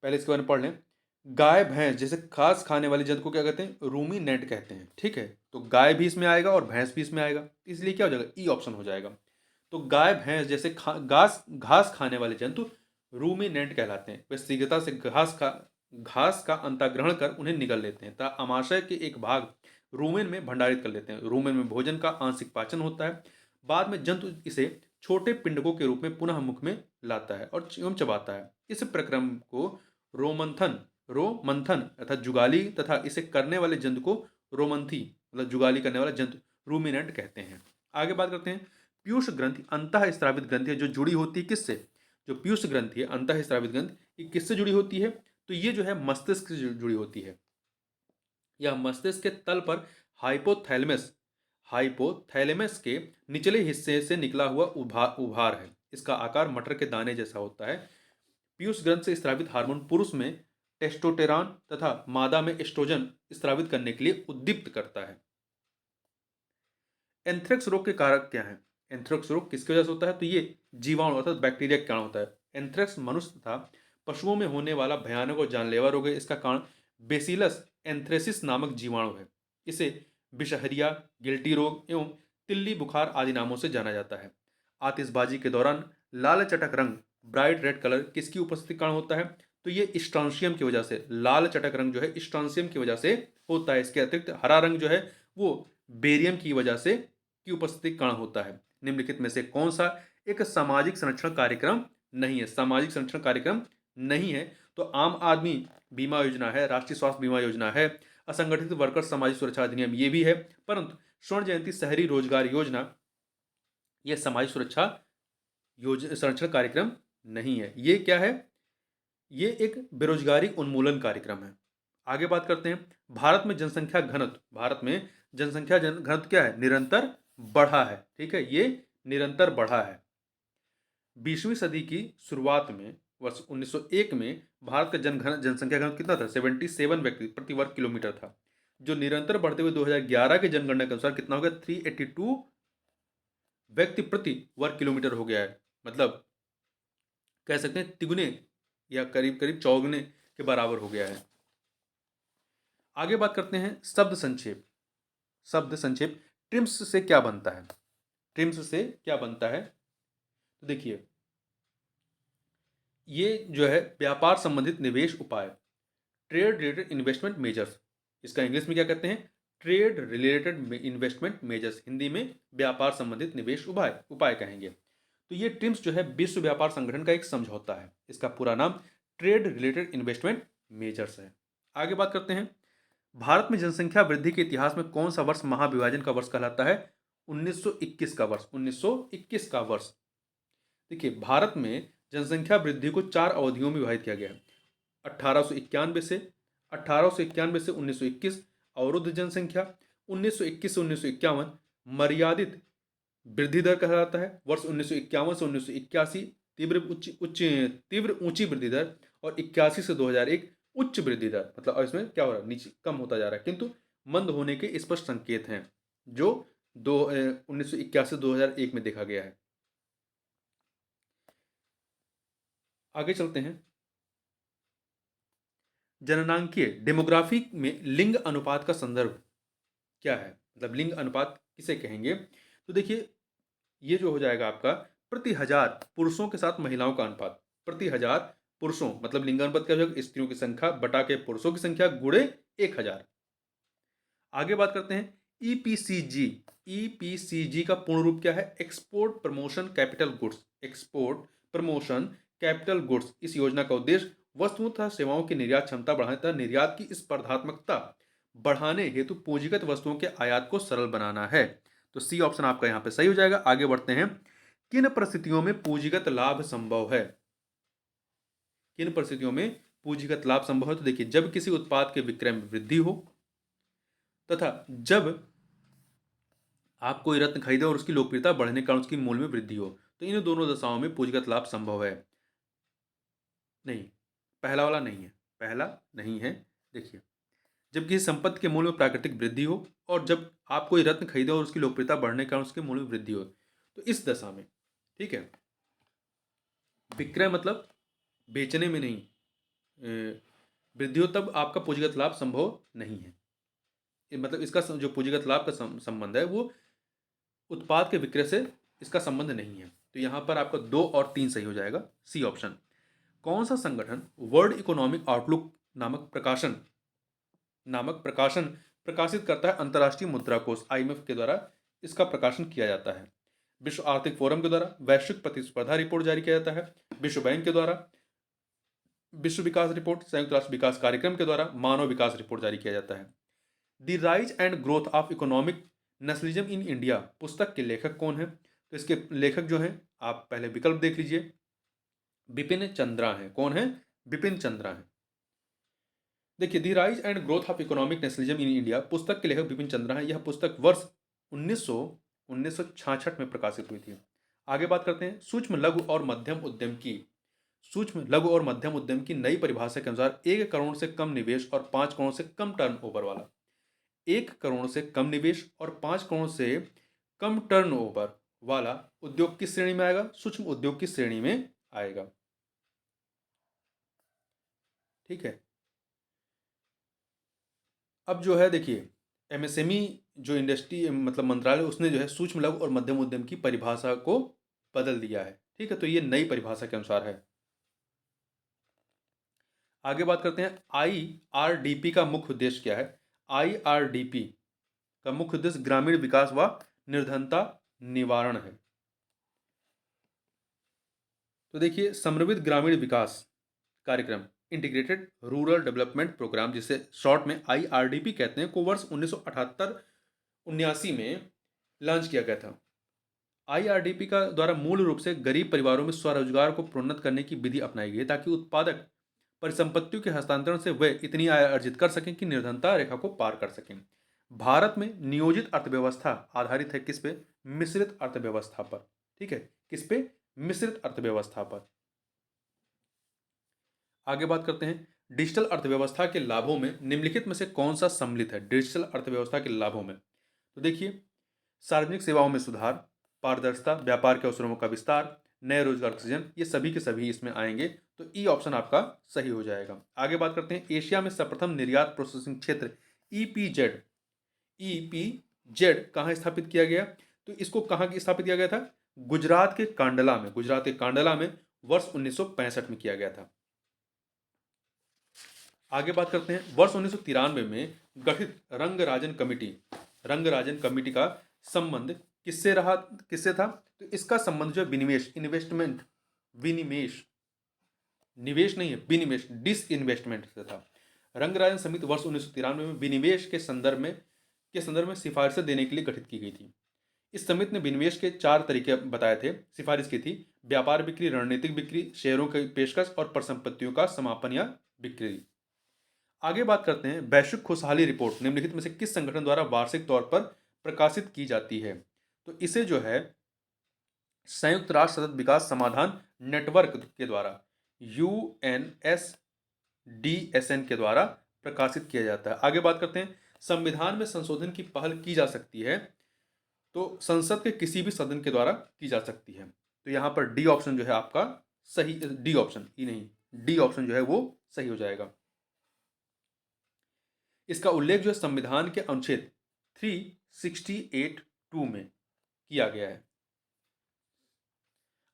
Speaker 1: पहले इसके बारे में पढ़ लें। गाय भैंस जैसे घास खाने वाले जंतु को क्या कहते हैं? रूमिनेंट कहते हैं। ठीक है, तो गाय भी इसमें आएगा और भैंस भी इसमें आएगा, इसलिए क्या हो जाएगा? ई ऑप्शन हो जाएगा। तो गाय भैंस जैसे घास खाने वाले जंतु रूमिनेंट कहलाते हैं। वे शीघ्रता से घास का अंतःग्रहण कर उन्हें निगल लेते हैं तथा आमाशय के एक भाग रूमेन में भंडारित कर लेते हैं। रूमेन में भोजन का आंशिक पाचन होता है। बाद में जंतु इसे छोटे पिंडकों के रूप में पुनः मुख में लाता है और एवं चबाता है। इस प्रक्रम को रोमंथन अर्थात जुगाली तथा इसे करने वाले जंतु को रोमंथी मतलब जुगाली करने वाला जंतु रूमिनेंट कहते हैं। आगे बात करते हैं, पीयूष ग्रंथि अंतः स्रावित ग्रंथि है जो जुड़ी होती है किससे? जो पीयूष ग्रंथि है अंतः स्रावित ग्रंथि, ये किससे जुड़ी होती है? तो ये जो है मस्तिष्क से जुड़ी होती है। यह मस्तिष्क के तल पर हाइपोथैलेमस के निचले हिस्से से निकला हुआ उभार है। इसका आकार मटर के दाने जैसा होता है। पीयूष ग्रंथ से स्रावित हार्मोन पुरुष में टेस्टोस्टेरॉन तथा मादा में एस्ट्रोजन स्रावित करने के लिए उद्दीप्त करता है। एंथ्रेक्स रोग के कारक क्या हैं? एंथ्रेक्स रोग किसकी वजह से होता है? तो ये जीवाणु अर्थात बैक्टीरिया के कारण होता है। एंथ्रेक्स मनुष्य तथा पशुओं में होने वाला भयानक और जानलेवा रोग है। इसका कारण बेसिलस एंथ्रेसिस नामक जीवाणु है। इसे विषहरिया, गिल्टी रोग एवं तिल्ली बुखार आदि नामों से जाना जाता है। आतिशबाजी के दौरान लाल चटक रंग ब्राइट रेड कलर किसकी उपस्थिति के कारण होता है? तो ये स्ट्रांशियम की वजह से लाल चटक रंग जो है स्ट्रांशियम की वजह से होता है। इसके अतिरिक्त हरा रंग जो है वो बेरियम की वजह से की उपस्थिति के कारण होता है। निम्नलिखित में से कौन सा एक सामाजिक संरक्षण कार्यक्रम नहीं है? सामाजिक संरक्षण कार्यक्रम नहीं है तो आम आदमी बीमा योजना है, राष्ट्रीय स्वास्थ्य बीमा योजना है, असंगठित वर्कर सामाजिक सुरक्षा अधिनियम ये भी है, परंतु स्वर्ण जयंती शहरी रोजगार योजना यह सामाजिक सुरक्षा संरक्षण कार्यक्रम नहीं है। ये क्या है? ये एक बेरोजगारी उन्मूलन कार्यक्रम है। आगे बात करते हैं, भारत में जनसंख्या घनत्व क्या है? निरंतर बढ़ा है। ठीक है, ये निरंतर बढ़ा है। 20वीं सदी की शुरुआत में वर्ष 1901 में भारत का जनसंख्या घनत्व कितना था? 77 व्यक्ति प्रति वर्ग किलोमीटर था, जो निरंतर बढ़ते हुए 2011 के जनगणना के अनुसार कितना हो गया? 382 व्यक्ति प्रति वर्ग किलोमीटर हो गया है। मतलब कह सकते हैं तिगुने या करीब करीब चौगुने के बराबर हो गया है। आगे बात करते हैं शब्द संक्षेप। ट्रिम्स से क्या बनता है? ट्रिम्स से क्या बनता है? तो देखिए, ये जो है व्यापार संबंधित निवेश उपाय, ट्रेड रिलेटेड इन्वेस्टमेंट मेजर्स, इसका इंग्लिश में क्या कहते हैं? Trade related investment measures, Hindi में व्यापार संबंधित निवेश उपाय कहेंगे। तो ये ट्रिम्स जो है विश्व व्यापार संगठन का एक समझौता है। इसका पूरा नाम ट्रेड रिलेटेड इन्वेस्टमेंट मेजर्स है। आगे बात करते हैं, भारत में जनसंख्या वृद्धि के इतिहास में कौन सा वर्ष महाविभाजन का वर्ष कहलाता है? 1921 का वर्ष। 1921 का वर्ष। देखिए, भारत में जनसंख्या वृद्धि को 4 अवधियों में विभाजित किया गया है। 1891 से 1921 अवरुद्ध जनसंख्या, 1921 से 1951 मर्यादित वृद्धि दर कहलाता है। वर्ष 1951 से 1981 तीव्र ऊंची वृद्धि दर और 81 से 2001 उच्च वृद्धि दर। मतलब इसमें क्या हो रहा है? नीचे कम होता जा रहा है, किंतु मंद होने के स्पष्ट संकेत हैं जो 1981 से 2001 में देखा गया है। आगे चलते हैं, जननांकीय डेमोग्राफी में लिंग अनुपात का संदर्भ क्या है? मतलब लिंग अनुपात किसे कहेंगे? तो देखिए, ये जो हो जाएगा आपका प्रति हजार पुरुषों के साथ महिलाओं का अनुपात। प्रति हजार पुरुषों मतलब लिंग अनुपात क्या हो जाएगा? स्त्रियों की संख्या बटा के पुरुषों की संख्या गुणे 1000। आगे बात करते हैं, ईपीसीजी। ईपीसीजी का पूर्ण रूप क्या है? Export promotion capital goods. Export promotion capital goods. इस योजना का उद्देश्य वस्तुओं तथा सेवाओं की निर्यात क्षमता बढ़ाने तथा निर्यात की स्पर्धात्मकता बढ़ाने हेतु पूंजीगत वस्तुओं के आयात को सरल बनाना है। तो सी ऑप्शन आपका यहाँ पे सही हो जाएगा। आगे बढ़ते हैं, किन परिस्थितियों में पूंजीगत लाभ संभव है? किन परिस्थितियों में पूंजीगत लाभ संभव है? तो देखिए, जब किसी उत्पाद के विक्रय में वृद्धि हो, तथा जब आप कोई रत्न खरीदे और उसकी लोकप्रियता बढ़ने के कारण उसकी मूल्य में वृद्धि हो, तो इन दोनों दशाओं में पूंजीगत लाभ संभव है। नहीं, पहला वाला नहीं है, पहला नहीं है। देखिए, जब किसी संपत्ति के मूल्य में प्राकृतिक वृद्धि हो और जब आप कोई रत्न खरीदे और उसकी लोकप्रियता बढ़ने के कारण उसके मूल्य में वृद्धि हो, तो इस दशा में, ठीक है, विक्रय मतलब बेचने में नहीं, वृद्धि हो तब आपका पूंजीगत लाभ संभव नहीं है। मतलब इसका जो पूंजीगत लाभ का संबंध है वो उत्पाद के विक्रय से इसका संबंध नहीं है। तो यहाँ पर आपका 2 और 3 सही हो जाएगा, सी ऑप्शन। कौन सा संगठन वर्ल्ड इकोनॉमिक आउटलुक नामक प्रकाशन प्रकाशित करता है? अंतर्राष्ट्रीय मुद्रा कोष IMF के द्वारा इसका प्रकाशन किया जाता है। विश्व आर्थिक फोरम के द्वारा वैश्विक प्रतिस्पर्धा रिपोर्ट जारी किया जाता है। विश्व बैंक के द्वारा विश्व विकास रिपोर्ट, संयुक्त राष्ट्र विकास कार्यक्रम के द्वारा मानव विकास रिपोर्ट जारी किया जाता है। The rise and growth of economic nationalism in India पुस्तक के लेखक कौन है? तो इसके लेखक जो हैं, आप पहले विकल्प देख लीजिए, बिपिन चंद्रा हैं। कौन है? बिपिन चंद्रा हैं। देखिए, the rise and growth of economic nationalism in India पुस्तक के लेखक बिपिन चंद्रा हैं। यह पुस्तक वर्ष 1966 में प्रकाशित हुई थी। आगे बात करते हैं, सूक्ष्म लघु और मध्यम उद्यम की नई परिभाषा के अनुसार 1 करोड़ से कम निवेश और 5 करोड़ से कम टर्नओवर वाला, 1 करोड़ से कम निवेश और 5 करोड़ से कम टर्नओवर वाला उद्योग किस श्रेणी में आएगा? सूक्ष्म उद्योग की श्रेणी में आएगा। ठीक है, अब जो है देखिए, MSME जो इंडस्ट्री मतलब मंत्रालय, उसने जो है सूक्ष्म लघु और मध्यम उद्यम की परिभाषा को बदल दिया है। ठीक है, तो ये नई परिभाषा के अनुसार है। आगे बात करते हैं, IRDP का मुख्य उद्देश्य क्या है? IRDP का मुख्य उद्देश्य ग्रामीण विकास व निर्धनता निवारण है। तो देखिए, समन्वित ग्रामीण विकास कार्यक्रम, इंटीग्रेटेड रूरल डेवलपमेंट प्रोग्राम, जिसे शॉर्ट में IRDP कहते हैं, को वर्ष 1978-79 में लॉन्च किया गया था। IRDP का द्वारा मूल रूप से गरीब परिवारों में स्वरोजगार को प्रोन्नत करने की विधि अपनाई गई ताकि उत्पादक परिसंपत्तियों के हस्तांतरण से वे इतनी आय अर्जित कर सकें कि निर्धनता रेखा को पार कर सकें। भारत में नियोजित अर्थव्यवस्था आधारित है किस पे? मिश्रित अर्थव्यवस्था पर। ठीक है, किस पे? मिश्रित अर्थव्यवस्था पर। आगे बात करते हैं, डिजिटल अर्थव्यवस्था के लाभों में निम्नलिखित में से कौन सा सम्मिलित है? डिजिटल अर्थव्यवस्था के लाभों में तो देखिए, सार्वजनिक सेवाओं में सुधार, पारदर्शिता, व्यापार के अवसरों का विस्तार, नए रोजगार का सृजन, ये सभी के सभी इसमें आएंगे। तो ई ऑप्शन आपका सही हो जाएगा। आगे बात करते हैं, एशिया में सर्वप्रथम निर्यात प्रोसेसिंग क्षेत्र EPZ कहाँ स्थापित किया गया? तो इसको कहाँ स्थापित किया गया था? गुजरात के कांडला में वर्ष 1965 में किया गया था। आगे बात करते हैं, वर्ष 1993 में गठित रंगराजन कमेटी का संबंध किससे था? तो इसका संबंध जो है डिसइन्वेस्टमेंट से था। रंगराजन समिति वर्ष 1993 में विनिवेश के संदर्भ में सिफारिशें देने के लिए गठित की गई थी। इस समिति ने विनिवेश के 4 तरीके बताए थे, सिफारिश की थी: व्यापार बिक्री, रणनीतिक बिक्री, शेयरों की पेशकश और परिसंपत्तियों का समापन या बिक्री। आगे बात करते हैं, वैश्विक खुशहाली रिपोर्ट निम्नलिखित में से किस संगठन द्वारा वार्षिक तौर पर प्रकाशित की जाती है? तो इसे जो है संयुक्त राष्ट्र सतत विकास समाधान नेटवर्क के द्वारा UNSDSN के द्वारा प्रकाशित किया जाता है। आगे बात करते हैं, संविधान में संशोधन की पहल की जा सकती है तो संसद के किसी भी सदन के द्वारा की जा सकती है। तो यहां पर डी ऑप्शन जो है आपका सही, डी ऑप्शन ही नहीं, डी ऑप्शन जो है वो सही हो जाएगा। इसका उल्लेख जो है संविधान के अनुच्छेद 368(2) में किया गया है।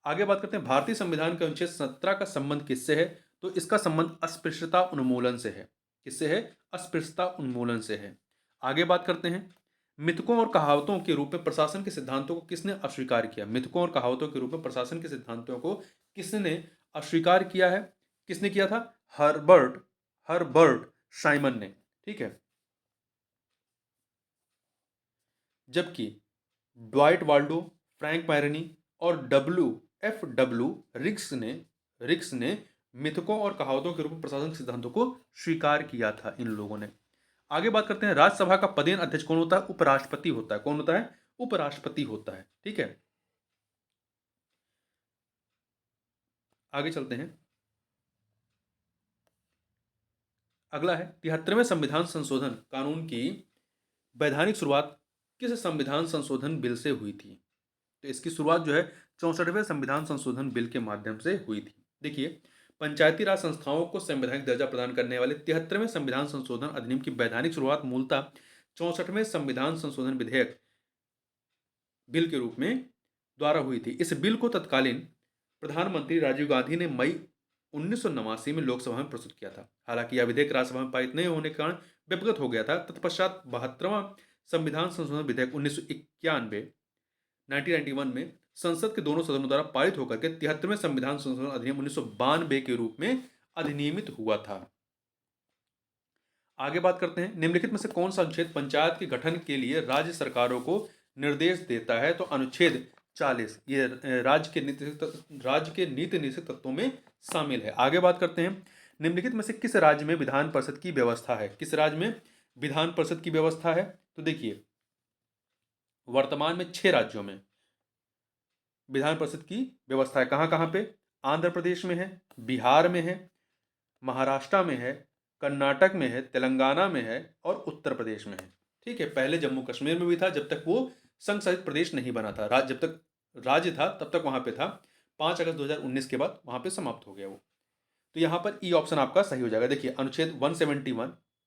Speaker 1: आगे बात करते हैं, भारतीय संविधान के अनुच्छेद 17 का संबंध किससे है? तो इसका संबंध अस्पृश्यता उन्मूलन से है। किससे है? अस्पृश्यता उन्मूलन से है। आगे बात करते हैं, मिथकों और कहावतों के रूप में प्रशासन के सिद्धांतों को किसने अस्वीकार किया? मिथकों और कहावतों के रूप में प्रशासन के सिद्धांतों को किसने अस्वीकार किया है? किसने किया था? हर्बर्ट साइमन ने। ठीक है, जबकि ड्वाइट वाल्डो, फ्रैंक मैरनी और डब्ल्यू रिक्स ने मिथकों और कहावतों के रूप में प्रशासनिक सिद्धांतों को स्वीकार किया था इन लोगों ने। आगे बात करते हैं, राज्यसभा का पदेन अध्यक्ष कौन होता है? उपराष्ट्रपति होता है। कौन होता है? उपराष्ट्रपति होता है। ठीक है, आगे चलते हैं। अगला है 73वें संविधान संशोधन कानून की वैधानिक शुरुआत किस संविधान संशोधन बिल से हुई थी? तो इसकी शुरुआत जो है 64वें संविधान संशोधन बिल के माध्यम से हुई थी। देखिए, पंचायती राज संस्थाओं को संवैधानिक दर्जा प्रदान करने वाले 73वें संविधान संशोधन अधिनियम की वैधानिक शुरुआत मूलतः 64वें संविधान संशोधन विधेयक बिल के रूप में द्वारा हुई थी। इस बिल को तत्कालीन प्रधानमंत्री राजीव गांधी ने मई 1989 में लोकसभा में प्रस्तुत किया था। हालांकि यह विधेयक राज्यसभा में पारित नहीं होने के कारण विपगत हो गया था। तत्पश्चात 72वां संविधान संशोधन विधेयक 1991 में संसद के दोनों सदनों द्वारा पारित होकर के 73वें संविधान संशोधन अधिनियम 1992 के रूप में अधिनियमित हुआ था। आगे बात करते हैं, निम्नलिखित में से कौन सा अनुच्छेद पंचायत के गठन के लिए राज्य सरकारों को निर्देश देता है? तो अनुच्छेद 40 ये राज्य के नीति निषेध तत्वों में शामिल है। आगे बात करते हैं, निम्नलिखित में से किस राज्य में विधान परिषद की व्यवस्था है? किस राज्य में विधान परिषद की व्यवस्था है? तो देखिए, वर्तमान में 6 राज्यों में विधान परिषद की व्यवस्था है। कहाँ कहाँ पे? आंध्र प्रदेश में है, बिहार में है, महाराष्ट्र में है, कर्नाटक में है, तेलंगाना में है और उत्तर प्रदेश में है। ठीक है, पहले जम्मू कश्मीर में भी था जब तक वो संघ शासित प्रदेश नहीं बना था। जब तक राज्य था तब तक वहां पे था। 5 अगस्त 2019 के बाद वहां पे समाप्त हो गया वो। तो यहाँ पर ई ऑप्शन आपका सही हो जाएगा। देखिए, अनुच्छेद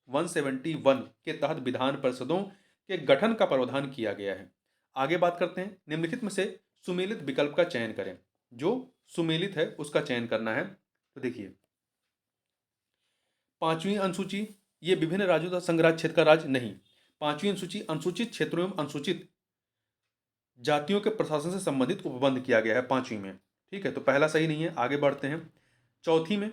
Speaker 1: 171 के तहत विधान परिषदों के गठन का प्रावधान किया गया है। आगे बात करते हैं, निम्नलिखित में से सुमेलित विकल्प का चयन करें। जो सुमेलित है उसका चयन करना है। तो देखिए, 5वीं अनुसूची ये विभिन्न राज्यों तथा संघ राज्य क्षेत्र का राज्य नहीं। 5वीं अनुसूची अनुसूचित क्षेत्रों एवं अनुसूचित जातियों के प्रशासन से संबंधित उपबंध किया गया है 5वीं में। ठीक है, तो पहला सही नहीं है। आगे बढ़ते हैं, चौथी में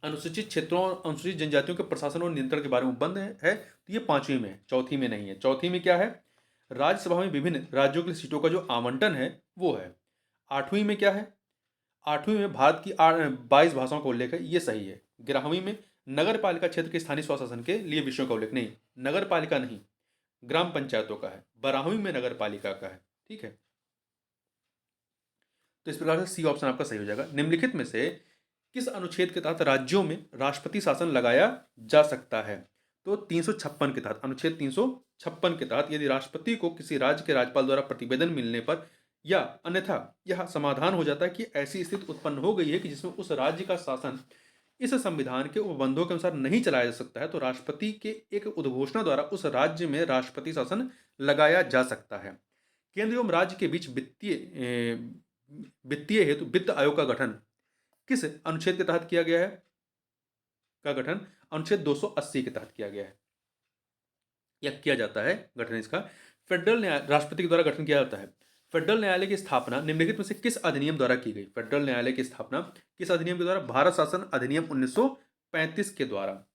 Speaker 1: अनुसूचित क्षेत्रों और अनुसूचित जनजातियों के प्रशासन और नियंत्रण के बारे में उपबंध है। तो ये 5वीं में है, चौथी में नहीं है। चौथी में क्या है? राज्यसभा में विभिन्न राज्यों के लिए सीटों का जो आवंटन है वो है। 8वीं में क्या है? 8वीं में भारत की 22 भाषाओं का उल्लेख है, ये सही है। 11वीं में नगर पालिका क्षेत्र के स्थानीय स्वशासन के लिए विषयों का उल्लेख नहीं, नगर पालिका नहीं, ग्राम पंचायतों का है। 12वीं में नगर पालिका का है। ठीक है, तो इस प्रकार से सी ऑप्शन आपका सही हो जाएगा। निम्नलिखित में से किस अनुच्छेद के तहत राज्यों में राष्ट्रपति शासन लगाया जा सकता है? तो 356 के तहत, अनुच्छेद 356 के तहत यदि राष्ट्रपति को किसी राज्य के राज्यपाल द्वारा प्रतिवेदन मिलने पर या अन्यथा यह समाधान हो जाता है कि ऐसी स्थिति उत्पन्न हो गई है कि जिसमें उस राज्य का शासन इस संविधान के उपबंधों के अनुसार नहीं चलाया जा सकता है, तो राष्ट्रपति के एक उद्घोषणा द्वारा उस राज्य में राष्ट्रपति शासन लगाया जा सकता है। केंद्र एवं राज्य के बीच वित्तीय हेतु वित्त आयोग का गठन किस अनुच्छेद के तहत किया गया है? का गठन अनुच्छेद 280 के तहत किया गया है या किया जाता है गठन इसका। फेडरल न्याय राष्ट्रपति के द्वारा गठन किया जाता है। फेडरल न्यायालय की स्थापना निम्नलिखित में से किस अधिनियम द्वारा की गई? फेडरल न्यायालय की स्थापना किस अधिनियम के द्वारा? भारत शासन अधिनियम 1935 के द्वारा।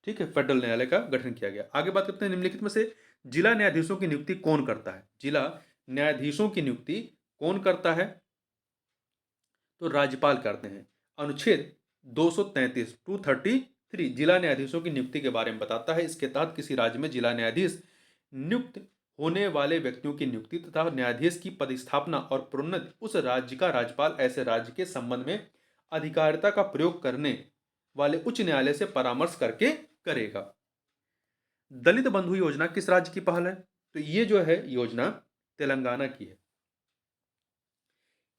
Speaker 1: ठीक है, फेडरल न्यायालय का गठन किया गया। आगे बात करते हैं, निम्नलिखित में से जिला न्यायाधीशों की नियुक्ति कौन करता है? जिला न्यायाधीशों की नियुक्ति कौन करता है? तो राज्यपाल करते हैं। अनुच्छेद 233 जिला न्यायाधीशों की नियुक्ति के बारे में बताता है। इसके तहत किसी राज्य में जिला न्यायाधीश नियुक्त होने वाले व्यक्तियों की नियुक्ति तथा न्यायाधीश की पदस्थापना और प्रोन्नति उस राज्य का राज्यपाल ऐसे राज्य के संबंध में अधिकारिता का प्रयोग करने वाले उच्च न्यायालय से परामर्श करके करेगा। दलित बंधु योजना किस राज्य की पहल है? तो ये जो है योजना तेलंगाना की है।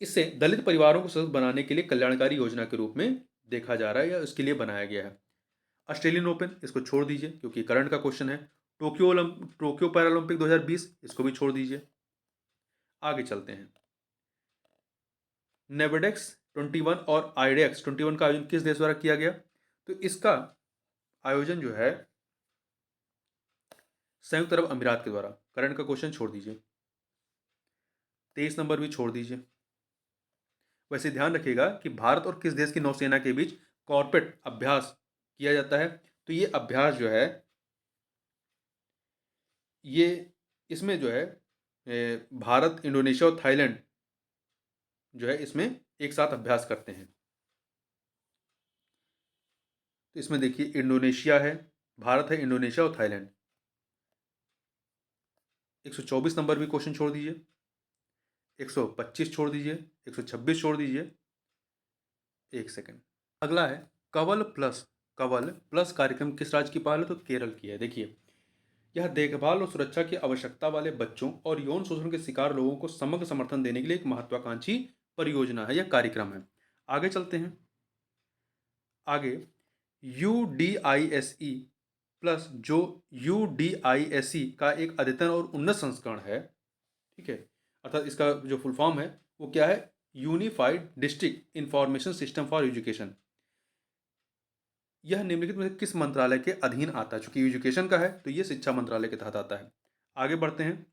Speaker 1: इससे दलित परिवारों को सशक्त बनाने के लिए कल्याणकारी योजना के रूप में देखा जा रहा है या इसके लिए बनाया गया है। ऑस्ट्रेलियन ओपन इसको छोड़ दीजिए क्योंकि करंट का क्वेश्चन है। टोक्यो पैरालंपिक 2020 इसको भी छोड़ दीजिए। आगे चलते हैं, नेवेडेक्स 21 और आईडेक्स 21 का आयोजन किस देश द्वारा किया गया? तो इसका आयोजन जो है संयुक्त अरब अमीरात के द्वारा। करंट का क्वेश्चन छोड़ दीजिए, 23 नंबर भी छोड़ दीजिए। वैसे ध्यान रखिएगा कि भारत और किस देश की नौसेना के बीच कॉर्पोरेट अभ्यास किया जाता है? तो ये अभ्यास जो है ये इसमें जो है भारत, इंडोनेशिया और थाईलैंड जो है इसमें एक साथ अभ्यास करते हैं। तो इसमें देखिए इंडोनेशिया है, भारत है, इंडोनेशिया और थाईलैंड। 124 नंबर भी क्वेश्चन छोड़ दीजिए, 125 छोड़ दीजिए, 126 छोड़ दीजिए। एक सेकंड। अगला है कवल प्लस कार्यक्रम किस राज्य की पहल है? तो केरल की है। देखिए, यह देखभाल और सुरक्षा की आवश्यकता वाले बच्चों और यौन शोषण के शिकार लोगों को समग्र समर्थन देने के लिए एक महत्वाकांक्षी परियोजना है, यह कार्यक्रम है। आगे चलते हैं। आगे UDISE प्लस, जो UDISE का एक अद्यतन और उन्नत संस्करण है, ठीक है, अर्थात इसका जो फुल फॉर्म है वो क्या है? Unified district information system for education. यह निम्नलिखित में से किस मंत्रालय के अधीन आता है? चूंकि एजुकेशन का है तो ये शिक्षा मंत्रालय के तहत आता है। आगे बढ़ते हैं।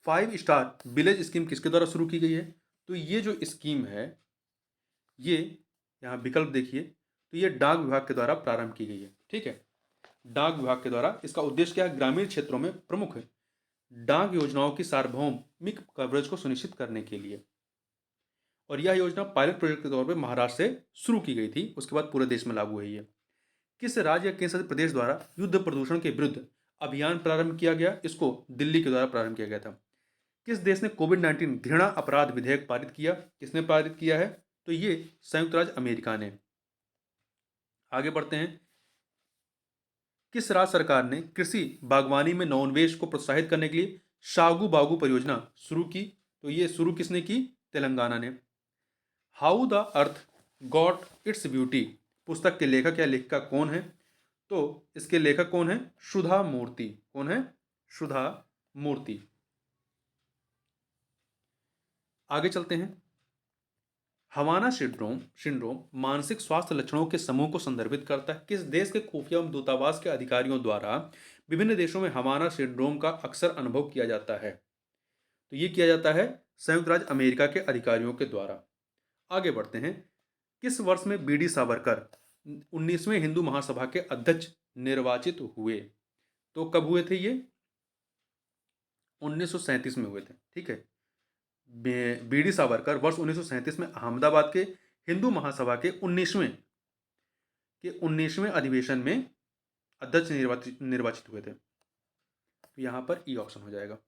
Speaker 1: 5 स्टार विलेज स्कीम किसके द्वारा शुरू की गई है? तो ये जो स्कीम है, ये यहाँ विकल्प देखिए, तो ये डाक विभाग के द्वारा प्रारंभ की गई है। ठीक है, डाक विभाग के द्वारा। इसका उद्देश्य क्या है? ग्रामीण क्षेत्रों में प्रमुख डाक योजनाओं की सार्वभौमिक कवरेज को सुनिश्चित करने के लिए। और यह योजना पायलट प्रोजेक्ट के तौर पर महाराष्ट्र से शुरू की गई थी, उसके बाद पूरे देश में लागू हुई है। किस राज्य या केंद्र शासित प्रदेश द्वारा युद्ध प्रदूषण के विरुद्ध अभियान प्रारंभ किया गया? इसको दिल्ली के द्वारा प्रारंभ किया गया था। किस देश ने कोविड-19 घृणा अपराध विधेयक पारित किया? किसने पारित किया है? तो ये संयुक्त राज्य अमेरिका ने। आगे बढ़ते हैं। किस राज्य सरकार ने कृषि बागवानी में नवोन्मेष को प्रोत्साहित करने के लिए शागू बागू परियोजना शुरू की? तो ये शुरू किसने की? तेलंगाना ने। How the earth got its beauty पुस्तक के लेखक या लेखिका कौन है? तो इसके लेखक कौन है? सुधा मूर्ति। कौन है? सुधा मूर्ति। आगे चलते हैं। हवाना सिंड्रोम मानसिक स्वास्थ्य लक्षणों के समूह को संदर्भित करता है। किस देश के खुफिया दूतावास के अधिकारियों द्वारा विभिन्न देशों में हवाना सिंड्रोम का अक्सर अनुभव किया जाता है? तो ये किया जाता है संयुक्त राज्य अमेरिका के अधिकारियों के द्वारा। आगे बढ़ते हैं। किस वर्ष में बीडी सावरकर 19वें हिंदू महासभा के अध्यक्ष निर्वाचित हुए? तो कब हुए थे ये? 1937 में हुए थे। ठीक है, बीडी सावरकर वर्ष 1937 में अहमदाबाद के हिंदू महासभा के 19वें अधिवेशन में अध्यक्ष निर्वाचित हुए थे। तो यहां पर ई ऑप्शन हो जाएगा।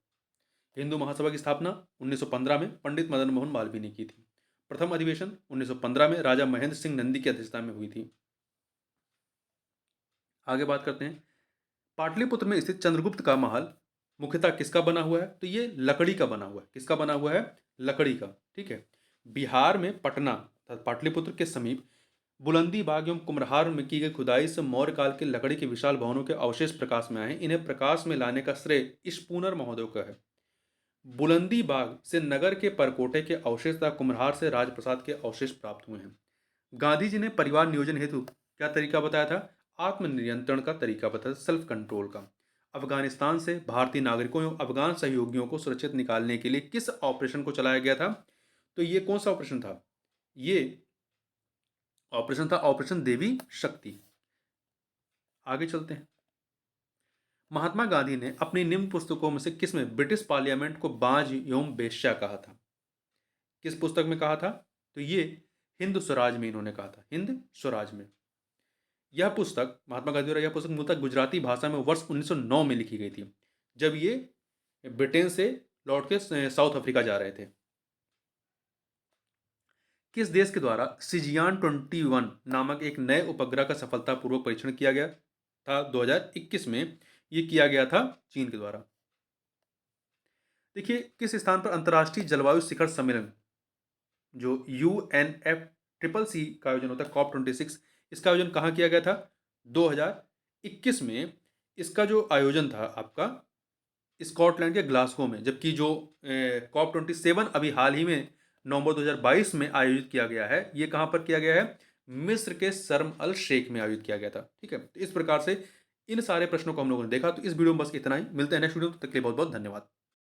Speaker 1: हिंदू महासभा की स्थापना 1915 में पंडित मदन मोहन मालवीय ने की थी। प्रथम अधिवेशन 1915 में राजा महेंद्र सिंह नंदी की अध्यक्षता में हुई थी। आगे बात करते हैं। पाटलिपुत्र में स्थित चंद्रगुप्त का महल मुख्यतः किसका बना हुआ है? तो ये लकड़ी का बना हुआ है। किसका बना हुआ है? लकड़ी का। ठीक है, बिहार में पटना पाटलिपुत्र के समीप बुलंदी बाग एवं कुम्हरार में की गई खुदाई से मौर्य काल के लकड़ी के विशाल भवनों के अवशेष प्रकाश में आए हैं। इन्हें प्रकाश में लाने का श्रेय इस्पूनर महोदय का है। बुलंदी बाग से नगर के परकोटे के अवशेष तथा कुम्हरार से राजप्रसाद के अवशेष प्राप्त हुए हैं। गांधी जी ने परिवार नियोजन हेतु क्या तरीका बताया था? आत्मनियंत्रण का तरीका बताया, सेल्फ कंट्रोल का। अफगानिस्तान से भारतीय नागरिकों एवं अफगान सहयोगियों को सुरक्षित निकालने के लिए किस ऑपरेशन को चलाया गया था? तो ये कौन सा ऑपरेशन था? ये ऑपरेशन था ऑपरेशन देवी शक्ति। आगे चलते हैं। महात्मा गांधी ने अपनी निम्न पुस्तकों में से किस में ब्रिटिश पार्लियामेंट को बांझ एवं बेश्या कहा था? किस पुस्तक में कहा था? तो ये हिंद स्वराज में इन्होंने कहा था। हिंद स्वराज में। यह पुस्तक महात्मा गांधी द्वारा, यह पुस्तक मूलतः गुजराती भाषा में वर्ष 1909 में लिखी गई थी, जब ये ब्रिटेन से लौट के साउथ अफ्रीका जा रहे थे। किस देश के द्वारा सिजियान 21 नामक एक नए उपग्रह का सफलतापूर्वक परीक्षण किया गया था? 2021 में ये किया गया था चीन के द्वारा। देखिए, किस स्थान पर अंतर्राष्ट्रीय जलवायु शिखर सम्मेलन जो UNFCCC का आयोजन होता है, COP26, इसका आयोजन कहाँ किया गया था? 2021 में इसका जो आयोजन था आपका स्कॉटलैंड के ग्लासगो में, जबकि जो COP27 अभी हाल ही में नवंबर 2022 में आयोजित किया गया है, ये कहाँ पर किया गया है? मिस्र के शर्म अल शेख में आयोजित किया गया था। ठीक है, तो इस प्रकार से इन सारे प्रश्नों को हम लोगों ने देखा। तो इस वीडियो में बस इतना ही। मिलते हैं नेक्स्ट वीडियो में, तब तक के लिए बहुत बहुत धन्यवाद।